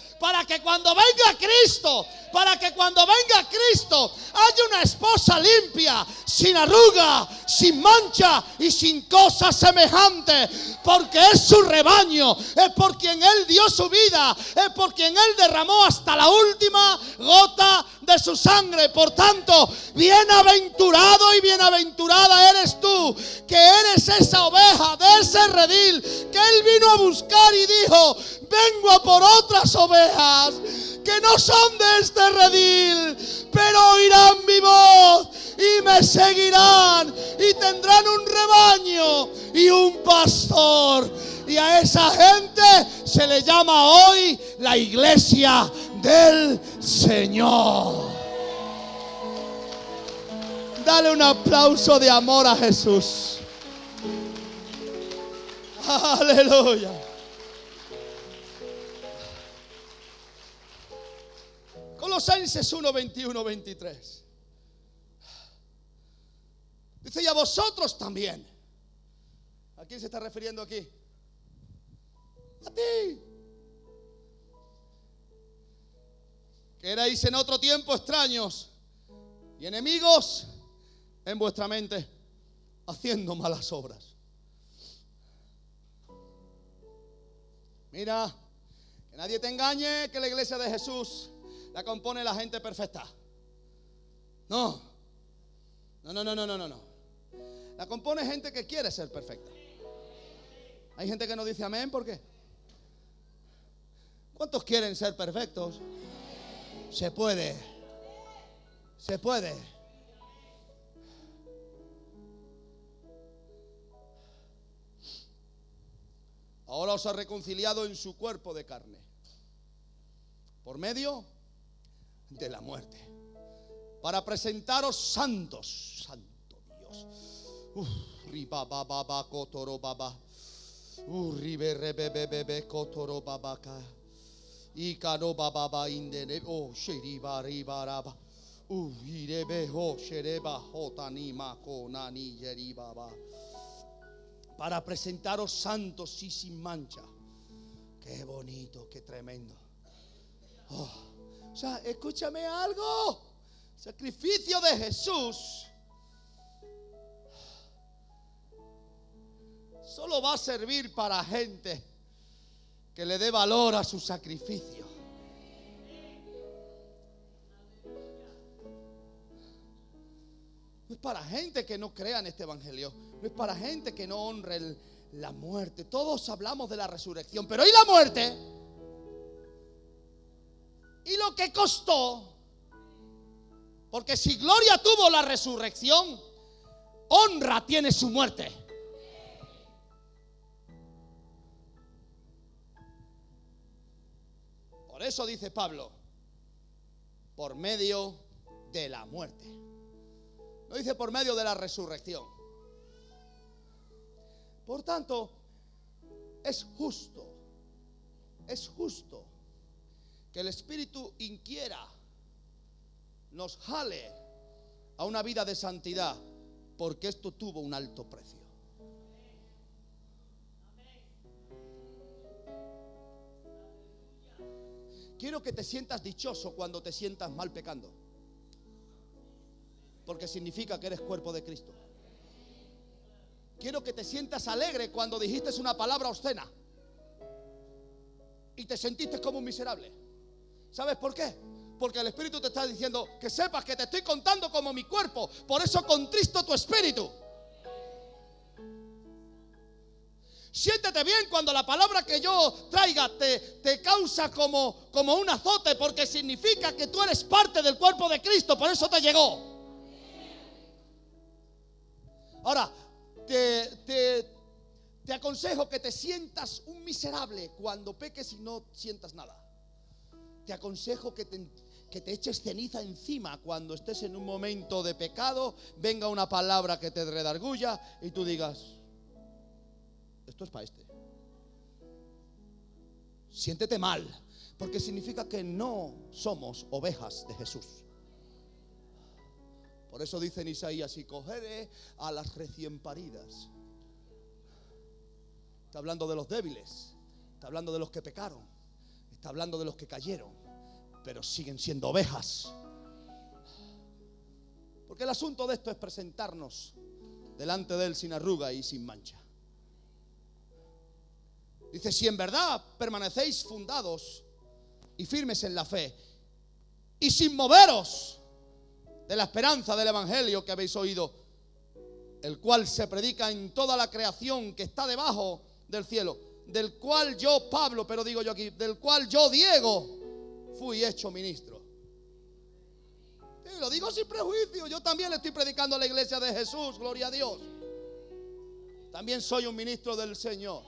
haya una esposa limpia, sin arruga, sin mancha y sin cosa semejante, porque es su rebaño, es por quien Él dio su vida, es por quien Él derramó hasta la última gota de su sangre. Por tanto, bienaventurado y bienaventurada eres tú, que eres esa oveja de ese redil que Él vino a buscar y dijo: vengo a por otras ovejas que no son de este redil, pero oirán mi voz y me seguirán y tendrán un rebaño y un pastor. Y a esa gente se le llama hoy la iglesia del Señor. Dale un aplauso de amor a Jesús. Aleluya. Colosenses 1, 21, 23. Dice: y a vosotros también. ¿A quién se está refiriendo aquí? A ti, que erais en otro tiempo extraños y enemigos en vuestra mente, haciendo malas obras. Mira, que nadie te engañe que la iglesia de Jesús la compone la gente perfecta. No. La compone gente que quiere ser perfecta. Hay gente que no dice amén, ¿por qué? ¿Cuántos quieren ser perfectos? Se puede. Se puede. Ahora os ha reconciliado en su cuerpo de carne, por medio de la muerte, para presentaros santos. Santo Dios. Ribababa kotoro baba. Riberebebebe kotoro babaka. Ikano bababa indene. Shiriba ribaraba. Irebe ho shereba hotani mako nani yeribaba. Para presentaros santos y sin mancha. Qué bonito, qué tremendo. O sea, escúchame algo. Sacrificio de Jesús solo va a servir para gente que le dé valor a su sacrificio. No es para gente que no crea en este evangelio. No es para gente que no honre la muerte. Todos hablamos de la resurrección, pero ¿y la muerte? ¿Y lo que costó? Porque si gloria tuvo la resurrección, honra tiene su muerte. Por eso dice Pablo, por medio de la muerte. No dice por medio de la resurrección. Por tanto, es justo que el Espíritu inquiera, nos jale a una vida de santidad, porque esto tuvo un alto precio. Quiero que te sientas dichoso cuando te sientas mal pecando, porque significa que eres cuerpo de Cristo. Quiero que te sientas alegre cuando dijiste una palabra obscena y te sentiste como un miserable. ¿Sabes por qué? Porque el Espíritu te está diciendo que sepas que te estoy contando como mi cuerpo. Por eso contristo tu espíritu. Siéntete bien cuando la palabra que yo traiga te causa como un azote, porque significa que tú eres parte del cuerpo de Cristo. Por eso te llegó. Ahora, te aconsejo que te sientas un miserable cuando peques y no sientas nada. Te aconsejo que te eches ceniza encima cuando estés en un momento de pecado, venga una palabra que te redarguya y tú digas, esto es para este. Siéntete mal, porque significa que no somos ovejas de Jesús. Por eso dice en Isaías, y cogeré a las recién paridas. Está hablando de los débiles, está hablando de los que pecaron, está hablando de los que cayeron, pero siguen siendo ovejas. Porque el asunto de esto es presentarnos delante de Él sin arruga y sin mancha. Dice, si en verdad permanecéis fundados y firmes en la fe y sin moveros de la esperanza del evangelio que habéis oído, el cual se predica en toda la creación que está debajo del cielo, del cual yo, Pablo, pero digo yo aquí, del cual yo, Diego, fui hecho ministro. Y lo digo sin prejuicio, yo también le estoy predicando a la iglesia de Jesús, gloria a Dios. También soy un ministro del Señor.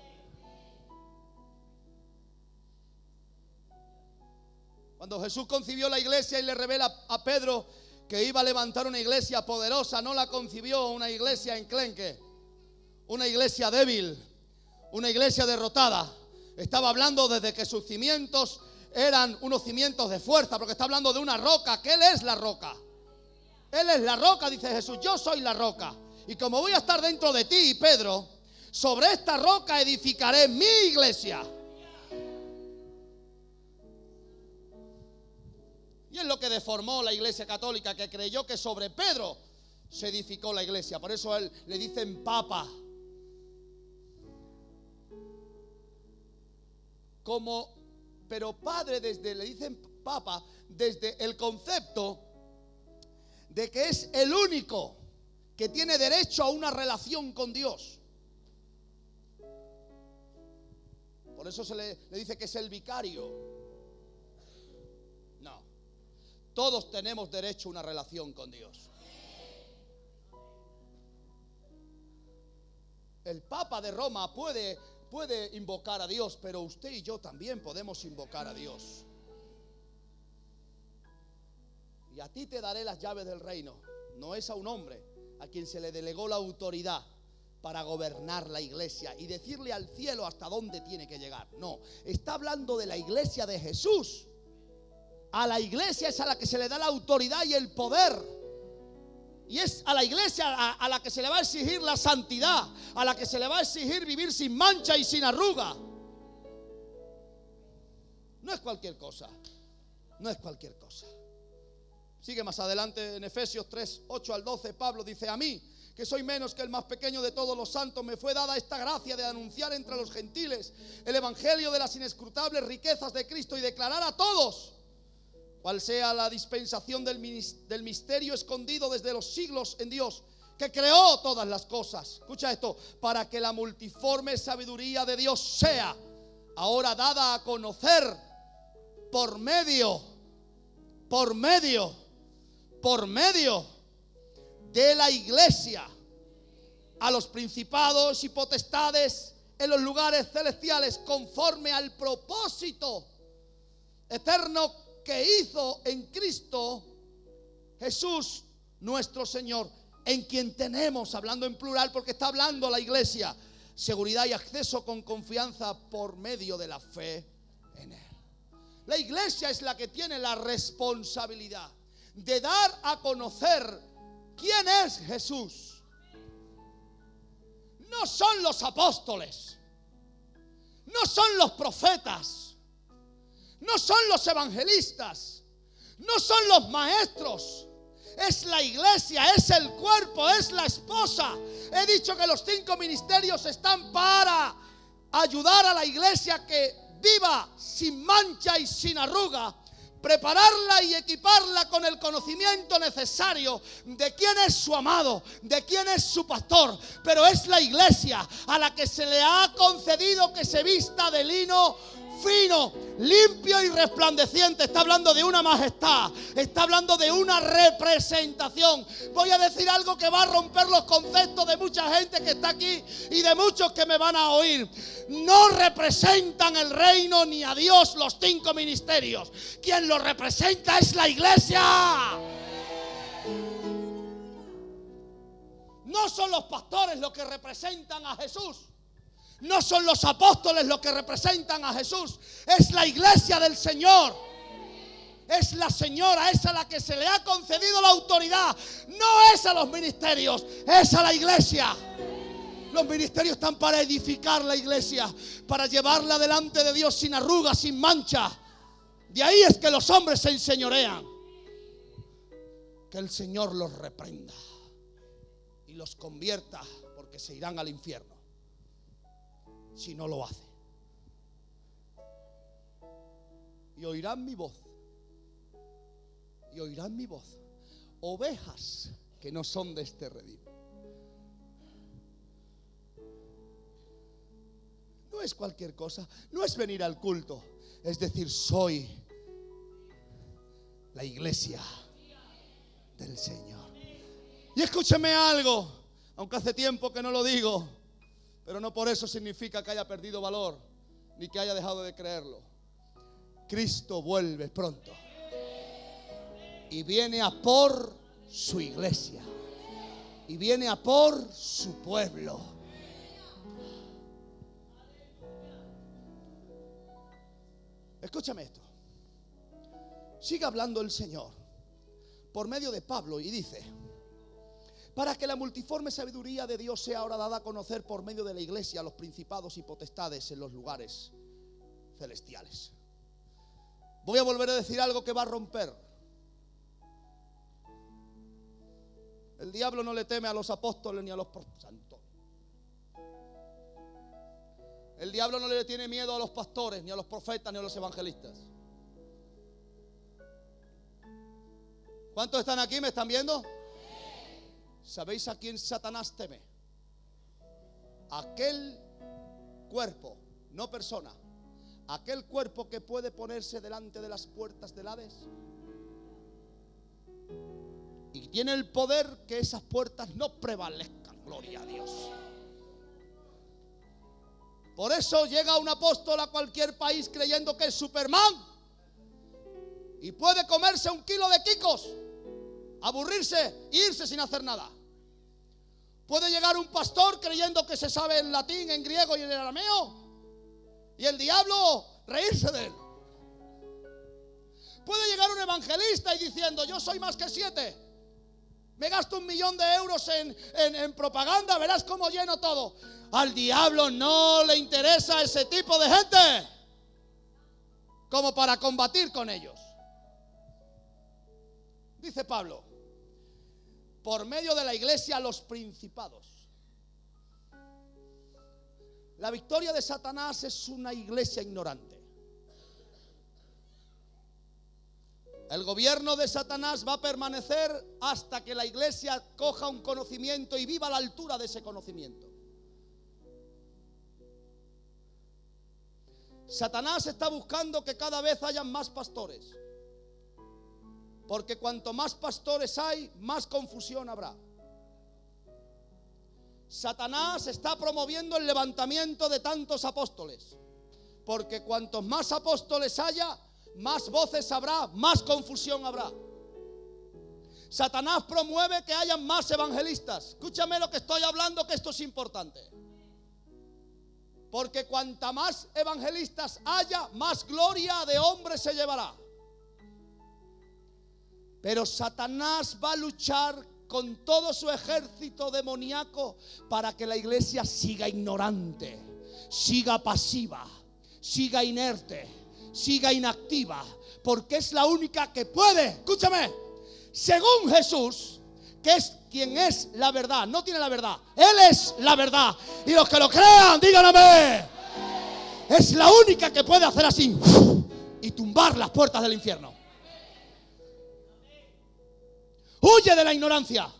Cuando Jesús concibió la iglesia y le revela a Pedro que iba a levantar una iglesia poderosa, no la concibió una iglesia enclenque, una iglesia débil, una iglesia derrotada. Estaba hablando desde que sus cimientos eran unos cimientos de fuerza, porque está hablando de una roca, que Él es la roca. Él es la roca, dice Jesús, yo soy la roca. Y como voy a estar dentro de ti, Pedro, sobre esta roca edificaré mi iglesia. Y es lo que deformó la iglesia católica, que creyó que sobre Pedro se edificó la iglesia. Por eso a él le dicen papa. Pero padre, le dicen papa desde el concepto de que es el único que tiene derecho a una relación con Dios. Por eso se le dice que es el vicario. Todos tenemos derecho a una relación con Dios. El Papa de Roma puede invocar a Dios, pero usted y yo también podemos invocar a Dios. Y a ti te daré las llaves del reino. No es a un hombre a quien se le delegó la autoridad para gobernar la iglesia y decirle al cielo hasta dónde tiene que llegar. No, está hablando de la iglesia de Jesús. A la iglesia es a la que se le da la autoridad y el poder. Y es a la iglesia a la que se le va a exigir la santidad, a la que se le va a exigir vivir sin mancha y sin arruga. No es cualquier cosa. No es cualquier cosa. Sigue más adelante en Efesios 3, 8 al 12, Pablo dice: a mí, que soy menos que el más pequeño de todos los santos, me fue dada esta gracia de anunciar entre los gentiles el evangelio de las inescrutables riquezas de Cristo y declarar a todos cuál sea la dispensación del misterio escondido desde los siglos en Dios, que creó todas las cosas. Escucha esto: para que la multiforme sabiduría de Dios sea ahora dada a conocer por medio de la iglesia a los principados y potestades en los lugares celestiales, conforme al propósito eterno que hizo en Cristo Jesús nuestro Señor, en quien tenemos, hablando en plural porque está hablando la iglesia, seguridad y acceso con confianza por medio de la fe en Él. La iglesia es la que tiene la responsabilidad de dar a conocer quién es Jesús. No son los apóstoles, no son los profetas, no son los evangelistas, no son los maestros. Es la iglesia, es el cuerpo, es la esposa. He dicho que los 5 ministerios están para ayudar a la iglesia que viva sin mancha y sin arruga, prepararla y equiparla con el conocimiento necesario de quién es su amado, de quién es su pastor. Pero es la iglesia a la que se le ha concedido que se vista de lino fino, limpio y resplandeciente. Está hablando de una majestad, está hablando de una representación. Voy a decir algo que va a romper los conceptos de mucha gente que está aquí y de muchos que me van a oír. No representan el reino ni a Dios los 5 ministerios. Quien lo representa es la iglesia. No son los pastores los que representan a Jesús. No son los apóstoles los que representan a Jesús. Es la iglesia del Señor. Es la señora, es a la que se le ha concedido la autoridad. No es a los ministerios, es a la iglesia. Los ministerios están para edificar la iglesia, para llevarla delante de Dios sin arrugas, sin mancha. De ahí es que los hombres se enseñorean. Que el Señor los reprenda y los convierta, porque se irán al infierno si no lo hace. Y oirán mi voz. Y oirán mi voz. Ovejas que no son de este redil. No es cualquier cosa. No es venir al culto. Es decir, soy la iglesia del Señor. Y escúcheme algo, aunque hace tiempo que no lo digo, pero no por eso significa que haya perdido valor, ni que haya dejado de creerlo. Cristo vuelve pronto y viene a por su iglesia y viene a por su pueblo. Escúchame esto. Sigue hablando el Señor por medio de Pablo y dice: para que la multiforme sabiduría de Dios sea ahora dada a conocer por medio de la iglesia a los principados y potestades en los lugares celestiales. Voy a volver a decir algo que va a romper. El diablo no le teme a los apóstoles ni a los santos. El diablo no le tiene miedo a los pastores, ni a los profetas, ni a los evangelistas. ¿Cuántos están aquí? ¿Me están viendo? ¿Sabéis a quién Satanás teme? Aquel cuerpo, no persona. Aquel cuerpo que puede ponerse delante de las puertas del Hades. tiene el poder que esas puertas no prevalezcan. Gloria a Dios. Por eso llega un apóstol a cualquier país creyendo que es Superman y puede comerse 1 kilo de quicos, aburrirse e irse sin hacer nada. Puede llegar un pastor creyendo que se sabe en latín, en griego y en el arameo, y el diablo reírse de él. Puede llegar un evangelista y diciendo: yo soy más que 7, me gasto 1 millón de euros en propaganda, verás cómo lleno todo. Al diablo no le interesa ese tipo de gente como para combatir con ellos. Dice Pablo: por medio de la iglesia los principados. La victoria de Satanás es una iglesia ignorante. El gobierno de Satanás va a permanecer hasta que la iglesia coja un conocimiento y viva a la altura de ese conocimiento. Satanás está buscando que cada vez hayan más pastores, porque cuanto más pastores hay, más confusión habrá. Satanás está promoviendo el levantamiento de tantos apóstoles, porque cuantos más apóstoles haya, más voces habrá, más confusión habrá. Satanás promueve que hayan más evangelistas. Escúchame lo que estoy hablando, que esto es importante. Porque cuanta más evangelistas haya, más gloria de hombres se llevará. Pero Satanás va a luchar con todo su ejército demoníaco para que la iglesia siga ignorante, siga pasiva, siga inerte, siga inactiva, porque es la única que puede, escúchame, según Jesús, que es quien es la verdad, no tiene la verdad, Él es la verdad, y los que lo crean, díganme, es la única que puede hacer así y tumbar las puertas del infierno. Huye de la ignorancia,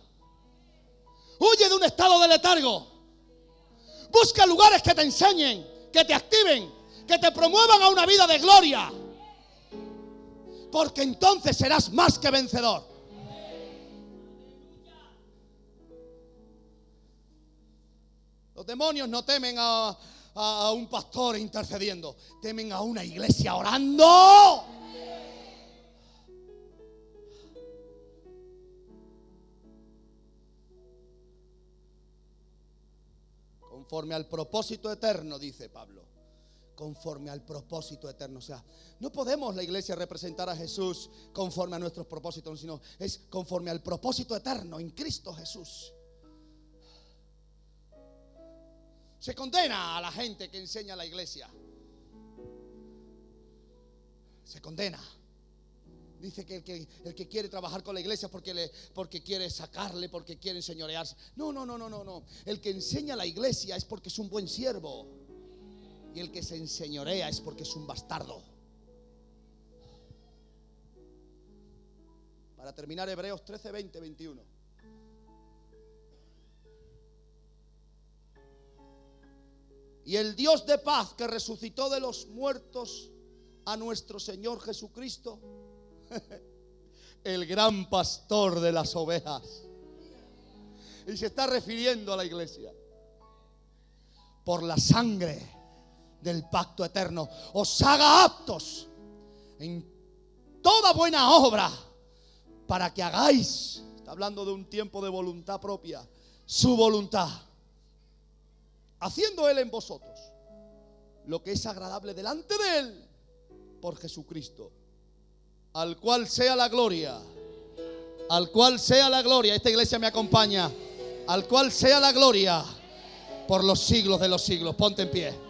huye de un estado de letargo, busca lugares que te enseñen, que te activen, que te promuevan a una vida de gloria, porque entonces serás más que vencedor. Los demonios no temen a un pastor intercediendo, temen a una iglesia orando. Conforme al propósito eterno, dice Pablo. Conforme al propósito eterno. O sea, no podemos la iglesia representar a Jesús conforme a nuestros propósitos, sino es conforme al propósito eterno en Cristo Jesús. Se condena a la gente que enseña a la iglesia. Se condena. Dice que el que quiere trabajar con la iglesia porque quiere sacarle, porque quiere enseñorearse. No. El que enseña a la iglesia es porque es un buen siervo. Y el que se enseñorea es porque es un bastardo. Para terminar, Hebreos 13, 20, 21. Y el Dios de paz que resucitó de los muertos a nuestro Señor Jesucristo, el gran pastor de las ovejas. Y se está refiriendo a la iglesia. Por la sangre del pacto eterno, os haga aptos en toda buena obra, para que hagáis, está hablando de un tiempo de voluntad propia, su voluntad, haciendo Él en vosotros lo que es agradable delante de Él, por Jesucristo, al cual sea la gloria, al cual sea la gloria. Esta iglesia me acompaña. Al cual sea la gloria por los siglos de los siglos. Ponte en pie.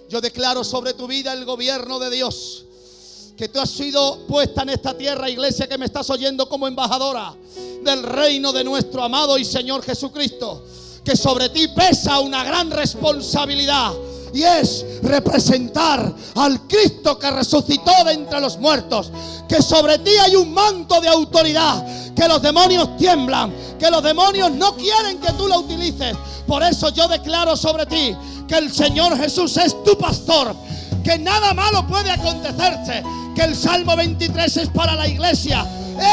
Yo declaro sobre tu vida el gobierno de Dios, que tú has sido puesta en esta tierra, iglesia que me estás oyendo, como embajadora del reino de nuestro amado y Señor Jesucristo, que sobre ti pesa una gran responsabilidad, y es representar al Cristo que resucitó de entre los muertos, que sobre ti hay un manto de autoridad, que los demonios tiemblan, que los demonios no quieren que tú la utilices. Por eso yo declaro sobre ti que el Señor Jesús es tu pastor, que nada malo puede acontecerse, que el Salmo 23 es para la iglesia.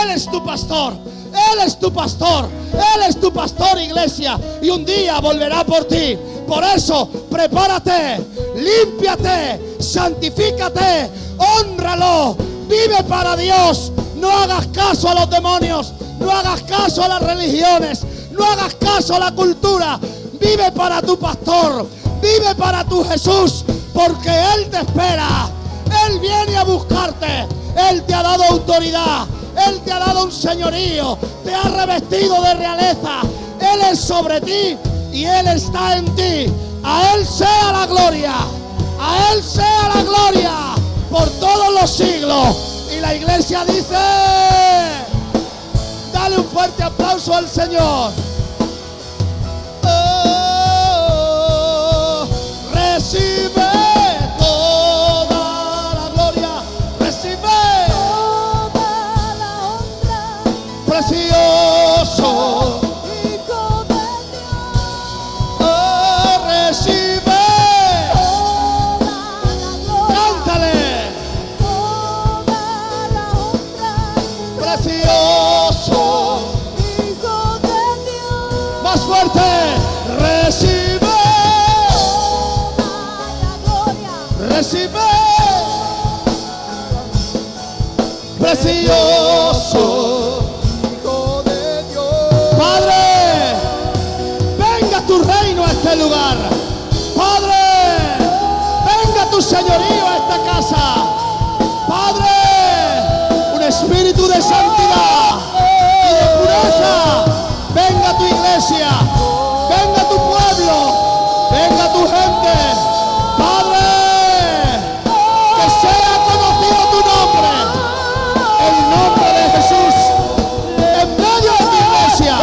Él es tu pastor, Él es tu pastor. Él es tu pastor, iglesia. Y un día volverá por ti. Por eso, prepárate, límpiate, santifícate, hónralo, vive para Dios. No hagas caso a los demonios, no hagas caso a las religiones, no hagas caso a la cultura. Vive para tu pastor, vive para tu Jesús, porque Él te espera. Él viene a buscarte. Él te ha dado autoridad, Él te ha dado un señorío, te ha revestido de realeza. Él es sobre ti y Él está en ti. A Él sea la gloria, a Él sea la gloria por todos los siglos. Y la iglesia dice: dale un fuerte aplauso al Señor. Oh, recibe toda la gloria, recibe toda la honra, precioso. Hijo de Dios. Oh, recibe, Toda la gloria, cántale, toda la honra, precioso. Hijo de Dios. Más fuerte, recibe, Toda la gloria, recibe, precioso. Hijo de Dios. Padre, venga tu reino a este lugar. Padre, venga tu señorío a esta casa. Padre, un espíritu de santidad y de pureza. Venga tu iglesia, venga tu pueblo, venga tu gente. Padre, que sea conocido tu nombre, el nombre de Jesús, en medio de tu iglesia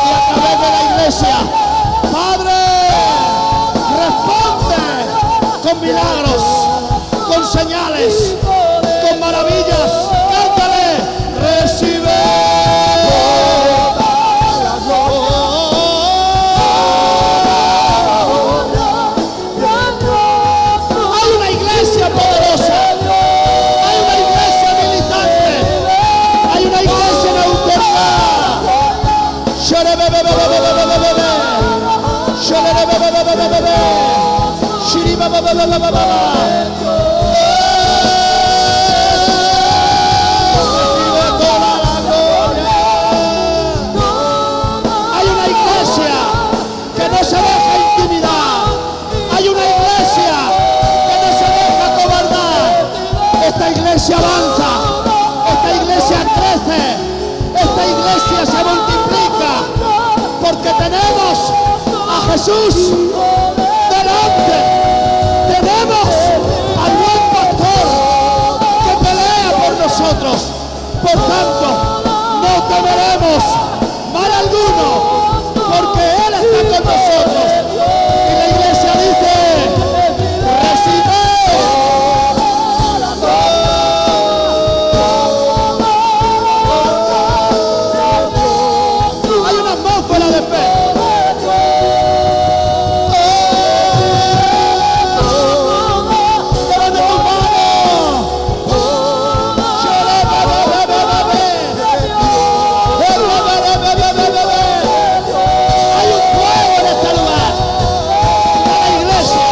y a través de la iglesia. Padre, responde con milagros, con señales, con maravillas. Cántale, recibe la gloria. Hay una iglesia poderosa, hay una iglesia militante, hay una iglesia en autoridad. Hay una iglesia que no se deja intimidar. Hay una iglesia que no se deja cobardar. Esta iglesia avanza, esta iglesia crece, esta iglesia se multiplica, porque tenemos a Jesús delante. Tenemos al buen pastor que pelea por nosotros. Por tanto, no temeremos mal alguno, porque Él está con nosotros. Y la iglesia dice: recibe. Hay una atmósfera de fe. Levanta tu mano. Hay un fuego en este lugar. A la iglesia.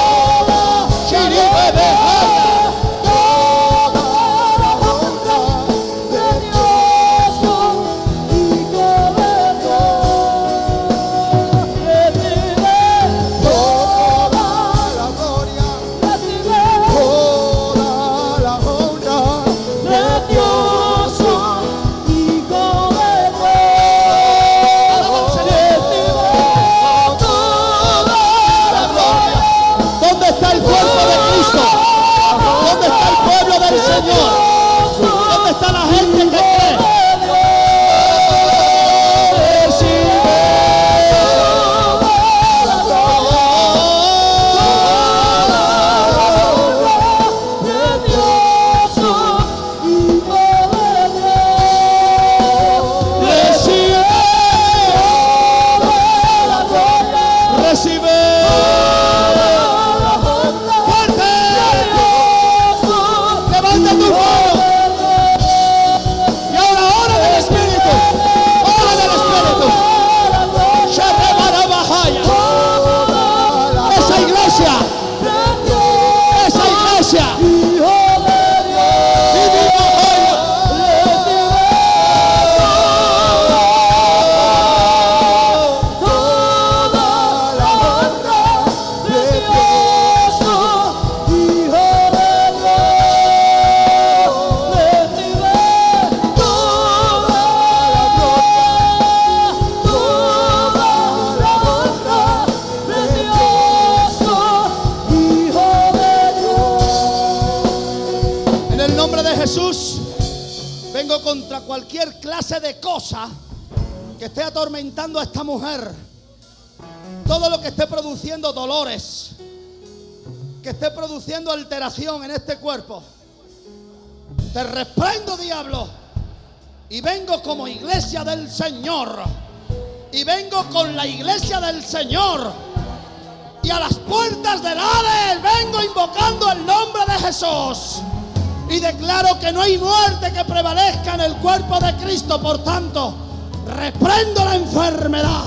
clase de cosa que esté atormentando a esta mujer, todo lo que esté produciendo dolores, que esté produciendo alteración en este cuerpo, te reprendo, diablo, y vengo como iglesia del Señor, y vengo con la iglesia del Señor, y a las puertas del Hades vengo invocando el nombre de Jesús, y declaro que no hay muerte que prevalezca en el cuerpo de Cristo. Por tanto, reprendo la enfermedad,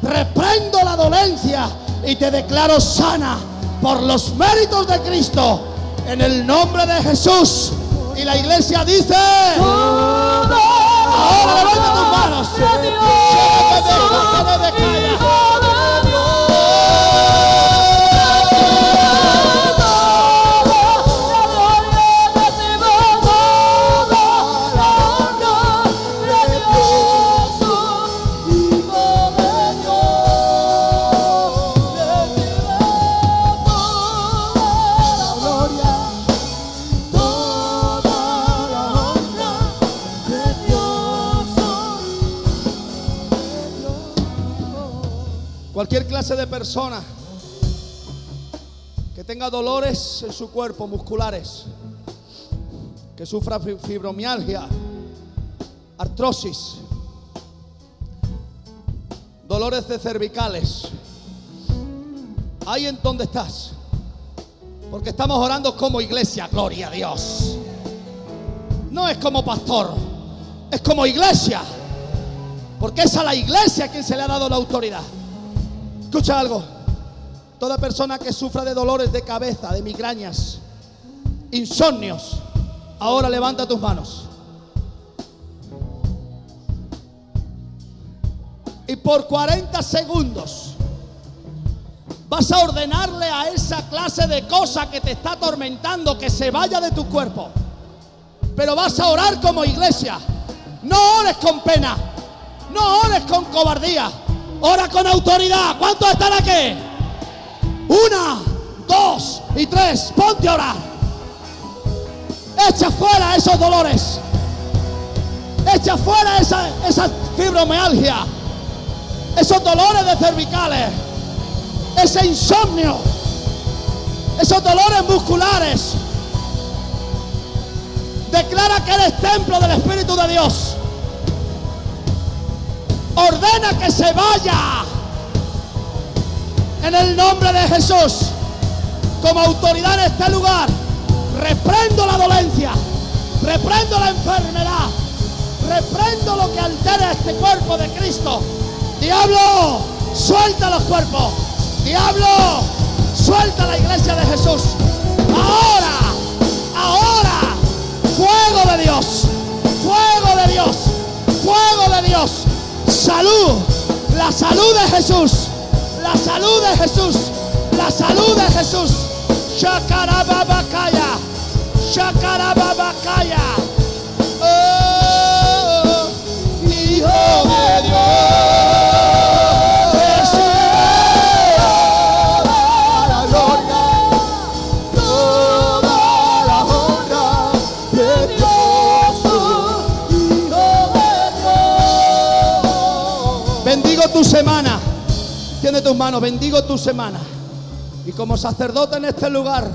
reprendo la dolencia, y te declaro sana por los méritos de Cristo, en el nombre de Jesús. Y la iglesia dice: ahora levanta tus manos. Cualquier clase de persona que tenga dolores en su cuerpo, musculares, que sufra fibromialgia, artrosis, dolores de cervicales, ahí en donde estás, porque estamos orando como iglesia, gloria a Dios. No es como pastor, es como iglesia, porque es a la iglesia a quien se le ha dado la autoridad. Escucha algo: toda persona que sufra de dolores de cabeza, de migrañas, insomnios, ahora levanta tus manos. Y por 40 segundos vas a ordenarle a esa clase de cosa que te está atormentando que se vaya de tu cuerpo. Pero vas a orar como iglesia. No ores con pena, no ores con cobardía, ora con autoridad. ¿Cuántos están aquí? 1, 2 y 3. Ponte a orar. Echa fuera esos dolores. Echa fuera esa fibromialgia, esos dolores de cervicales, ese insomnio, esos dolores musculares. Declara que eres templo del Espíritu de Dios. Ordena que se vaya en el nombre de Jesús. Como autoridad en este lugar, reprendo la dolencia, reprendo la enfermedad, reprendo lo que altera este cuerpo de Cristo. Diablo, suelta los cuerpos. Diablo, suelta la iglesia de Jesús. Ahora, fuego de Dios, fuego de Dios, fuego de Dios. Salud, la salud de Jesús, la salud de Jesús, la salud de Jesús. Shakarababakaya, Shakarababakaya. Oh, Hijo de Dios. Bendigo tu semana. Tiene tus manos. Bendigo tu semana. Y como sacerdote en este lugar,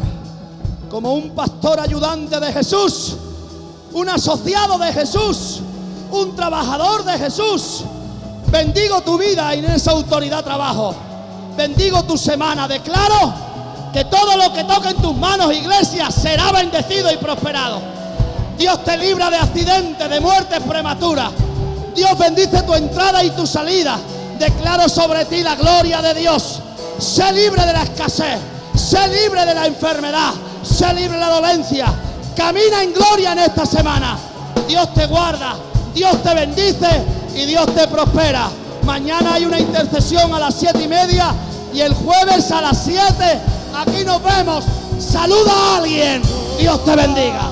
como un pastor ayudante de Jesús, un asociado de Jesús, un trabajador de Jesús, bendigo tu vida y en esa autoridad trabajo. Bendigo tu semana. Declaro que todo lo que toque en tus manos, iglesia, será bendecido y prosperado. Dios te libra de accidentes, de muertes prematuras. Dios bendice tu entrada y tu salida. Declaro sobre ti la gloria de Dios. Sé libre de la escasez, sé libre de la enfermedad, sé libre de la dolencia. Camina en gloria en esta semana. Dios te guarda, Dios te bendice y Dios te prospera. Mañana hay una intercesión a las 7:30 y el jueves a las 7 aquí nos vemos. Saluda a alguien. Dios te bendiga.